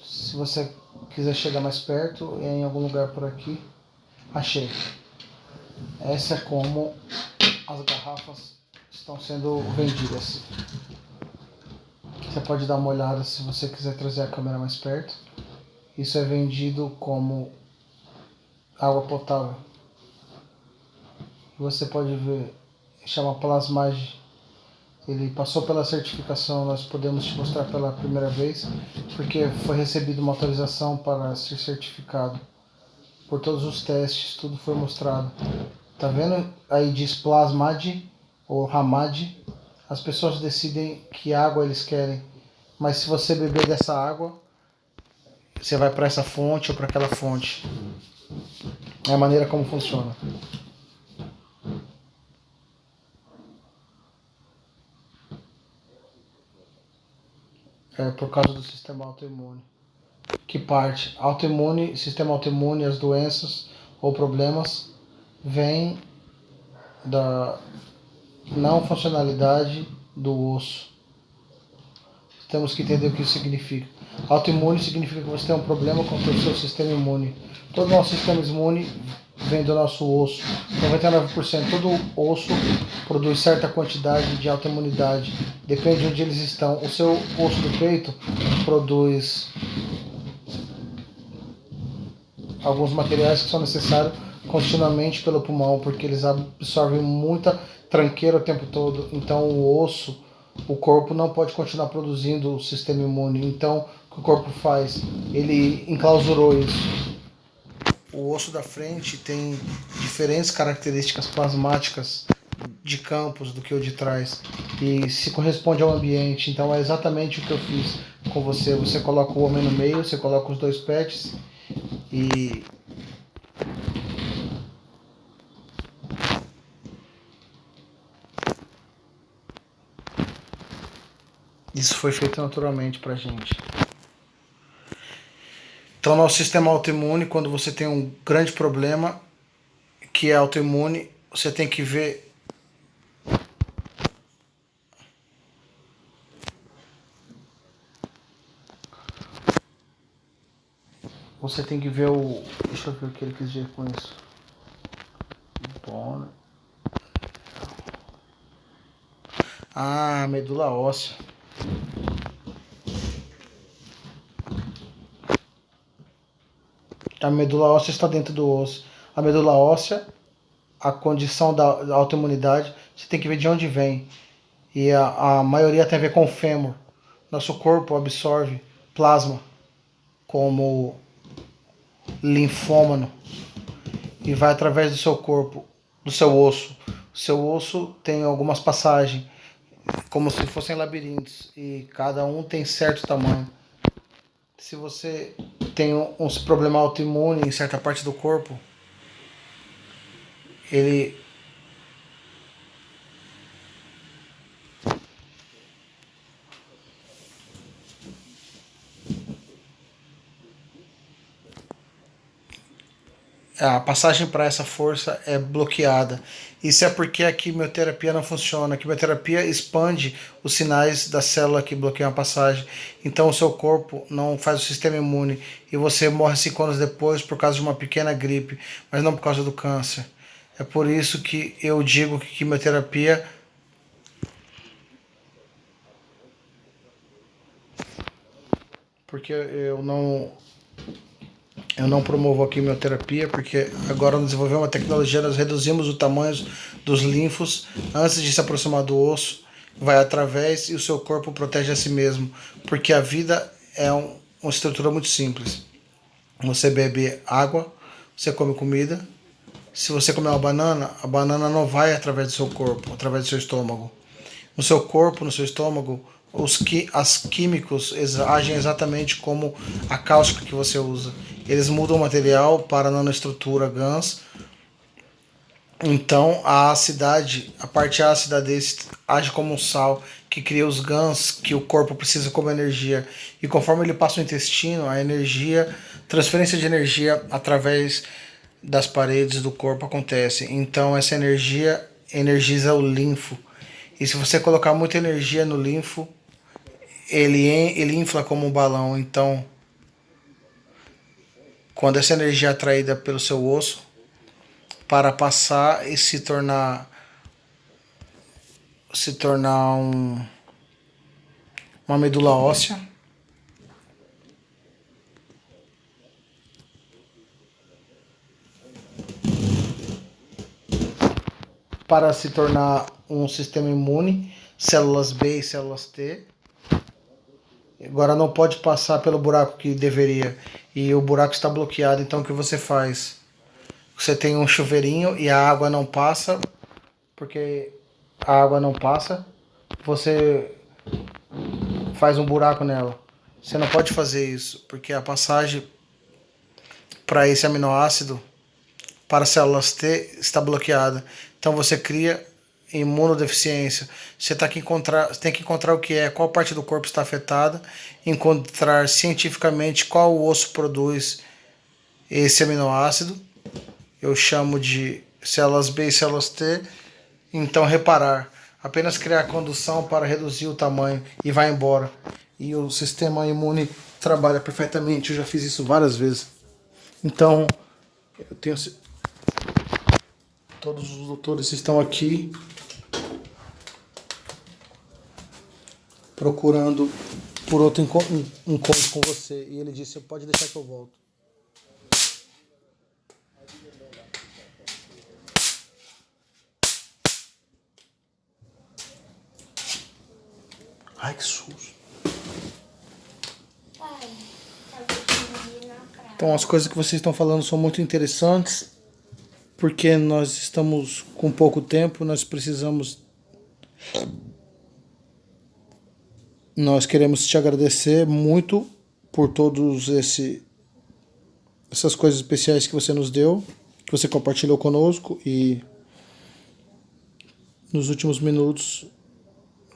Se você quiser chegar mais perto, é em algum lugar por aqui. Achei. Essa é como as garrafas estão sendo vendidas. Você pode dar uma olhada se você quiser trazer a câmera mais perto. Isso é vendido como água potável. Você pode ver, chama Plasmage. Ele passou pela certificação, nós podemos te mostrar pela primeira vez, porque foi recebido uma autorização para ser certificado. Por todos os testes, tudo foi mostrado. Tá vendo? Aí diz Plasmage ou Ramage. As pessoas decidem que água eles querem. Mas se você beber dessa água, você vai para essa fonte ou para aquela fonte. É a maneira como funciona. É por causa do sistema autoimune. Que parte? Autoimune, sistema autoimune, as doenças ou problemas vêm da não funcionalidade do osso. Temos que entender o que isso significa. Autoimune significa que você tem um problema com o seu sistema imune. Todo o nosso sistema imune vem do nosso osso. 99% todo osso produz certa quantidade de autoimunidade. Depende de onde eles estão. O seu osso do peito produz alguns materiais que são necessários continuamente pelo pulmão, porque eles absorvem muita tranqueira o tempo todo. Então o osso, o corpo não pode continuar produzindo o sistema imune. Então o que o corpo faz? Ele enclausurou isso. O osso da frente tem diferentes características plasmáticas de campos do que o de trás e se corresponde ao ambiente. Então é exatamente o que eu fiz com você. Você coloca o homem no meio, você coloca os dois pets e isso foi feito naturalmente pra gente. Então, nosso sistema autoimune, quando você tem um grande problema que é autoimune, você tem que ver você tem que ver o... Deixa eu ver o que ele quis dizer com isso. Bom. Ah, medula óssea. A medula óssea está dentro do osso. A medula óssea, a condição da autoimunidade, você tem que ver de onde vem. E a maioria tem a ver com o fêmur. Nosso corpo absorve plasma como linfômano e vai através do seu corpo, do seu osso. O seu osso tem algumas passagens, como se fossem labirintos, e cada um tem certo tamanho. Se você tem um problema autoimune em certa parte do corpo, ele a passagem para essa força é bloqueada. Isso é porque a quimioterapia não funciona. A quimioterapia expande os sinais da célula que bloqueiam a passagem. Então o seu corpo não faz o sistema imune e você morre 5 anos depois por causa de uma pequena gripe, mas não por causa do câncer. É por isso que eu digo que quimioterapia porque eu não promovo a quimioterapia, porque agora nós desenvolvemos uma tecnologia, nós reduzimos o tamanho dos linfos antes de se aproximar do osso, vai através e o seu corpo protege a si mesmo, porque a vida é uma estrutura muito simples. Você bebe água, você come comida. Se você comer uma banana, a banana não vai através do seu corpo, através do seu estômago. No seu corpo, no seu estômago, as químicos agem exatamente como a cáustica que você usa. Eles mudam o material para a nanoestrutura GANs. Então a acidade, a parte ácida desse age como um sal que cria os GANs que o corpo precisa como energia. E conforme ele passa o intestino, a energia, transferência de energia através das paredes do corpo acontece. Então essa energia energiza o linfo. E se você colocar muita energia no linfo, ele infla como um balão. Então, quando essa energia é atraída pelo seu osso, para passar e se tornar uma medula óssea, para se tornar um sistema imune, células B e células T. Agora não pode passar pelo buraco que deveria e o buraco está bloqueado. Então o que você faz? Você tem um chuveirinho e a água não passa, porque a água não passa. Você faz um buraco nela. Você não pode fazer isso, porque a passagem para esse aminoácido para as células T está bloqueada. Então você cria imunodeficiência. Você tem que encontrar o que é, qual parte do corpo está afetada, encontrar cientificamente qual osso produz esse aminoácido. Eu chamo de células B e células T. Então reparar, apenas criar condução para reduzir o tamanho e vai embora. E o sistema imune trabalha perfeitamente. Eu já fiz isso várias vezes. Então, eu tenho todos os doutores estão aqui procurando por outro encontro com você. E ele disse, pode deixar que eu volto. Ai, que susto. Então, as coisas que vocês estão falando são muito interessantes, porque nós estamos com pouco tempo, nós queremos te agradecer muito por todos essas coisas especiais que você nos deu, que você compartilhou conosco, e nos últimos minutos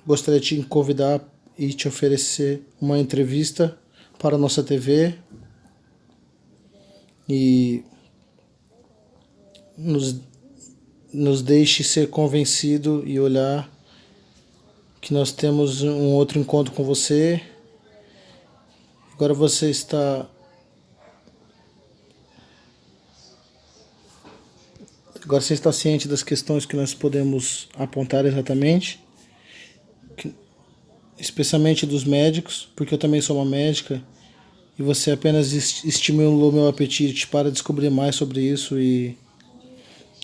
gostaria de te convidar e te oferecer uma entrevista para a nossa TV e nos deixe ser convencido e olhar que nós temos um outro encontro com você. Agora você está Agora você está ciente das questões que nós podemos apontar exatamente, especialmente dos médicos, porque eu também sou uma médica, e você apenas estimulou meu apetite para descobrir mais sobre isso. E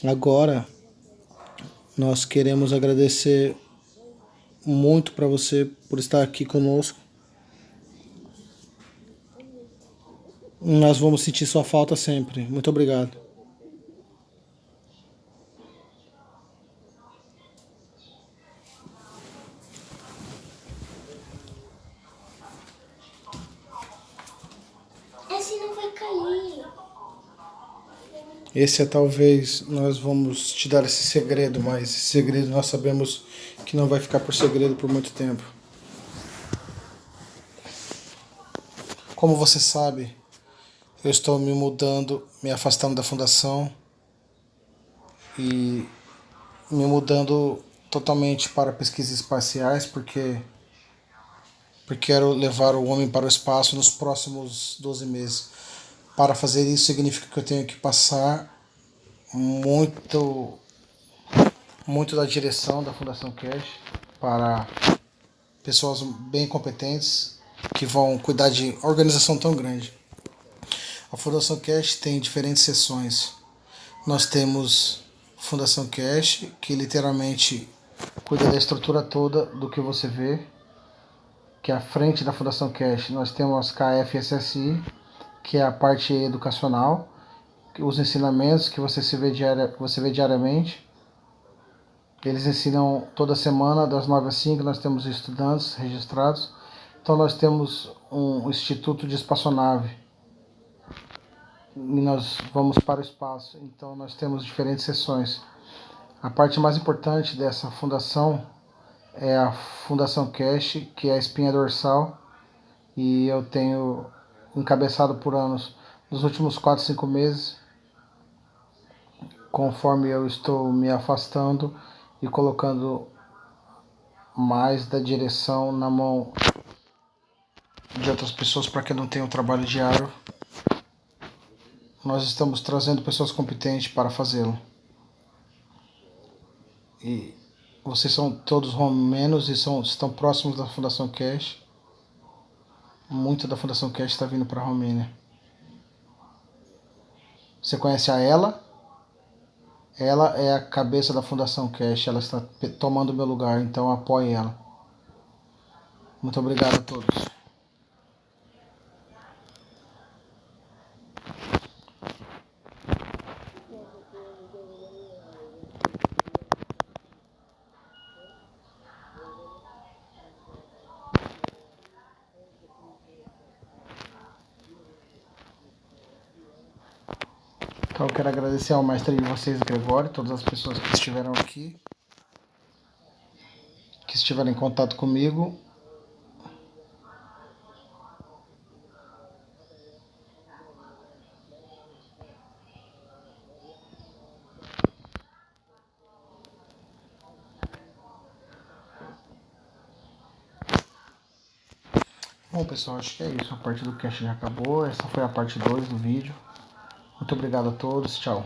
agora nós queremos agradecer muito para você por estar aqui conosco. Nós vamos sentir sua falta sempre. Muito obrigado. Esse não vai cair. Esse é talvez, nós vamos te dar esse segredo, mas esse segredo nós sabemos que não vai ficar por segredo por muito tempo. Como você sabe, eu estou me mudando, me afastando da fundação e me mudando totalmente para pesquisas espaciais, porque quero levar o homem para o espaço nos próximos 12 meses. Para fazer isso significa que eu tenho que passar muito da direção da Fundação Cash para pessoas bem competentes que vão cuidar de organização tão grande. A Fundação Cash tem diferentes seções. Nós temos Fundação Cash, que literalmente cuida da estrutura toda do que você vê, que é a frente da Fundação Cash. Nós temos a KFSSI, que é a parte educacional, os ensinamentos que você vê diariamente. Eles ensinam toda semana, das 9 às 5, nós temos estudantes registrados. Então nós temos um instituto de espaçonave. E nós vamos para o espaço. Então nós temos diferentes sessões. A parte mais importante dessa fundação é a Fundação Cash, que é a espinha dorsal. E eu tenho encabeçado por anos, nos últimos 4, 5 meses, conforme eu estou me afastando e colocando mais da direção na mão de outras pessoas para que eu não tenha um trabalho diário. Nós estamos trazendo pessoas competentes para fazê-lo. E vocês são todos romenos e estão próximos da Fundação Cash. Muito da Fundação Cash está vindo para a Romênia. Você conhece a Ela? Ela é a cabeça da Fundação Cash. Ela está tomando meu lugar, então apoie ela. Muito obrigado a todos. Então eu quero agradecer ao mestre de vocês, Gregório, todas as pessoas que estiveram aqui, que estiveram em contato comigo. Bom, pessoal, acho que é isso. A parte do cast já acabou. Essa foi a parte 2 do vídeo. Muito obrigado a todos. Tchau.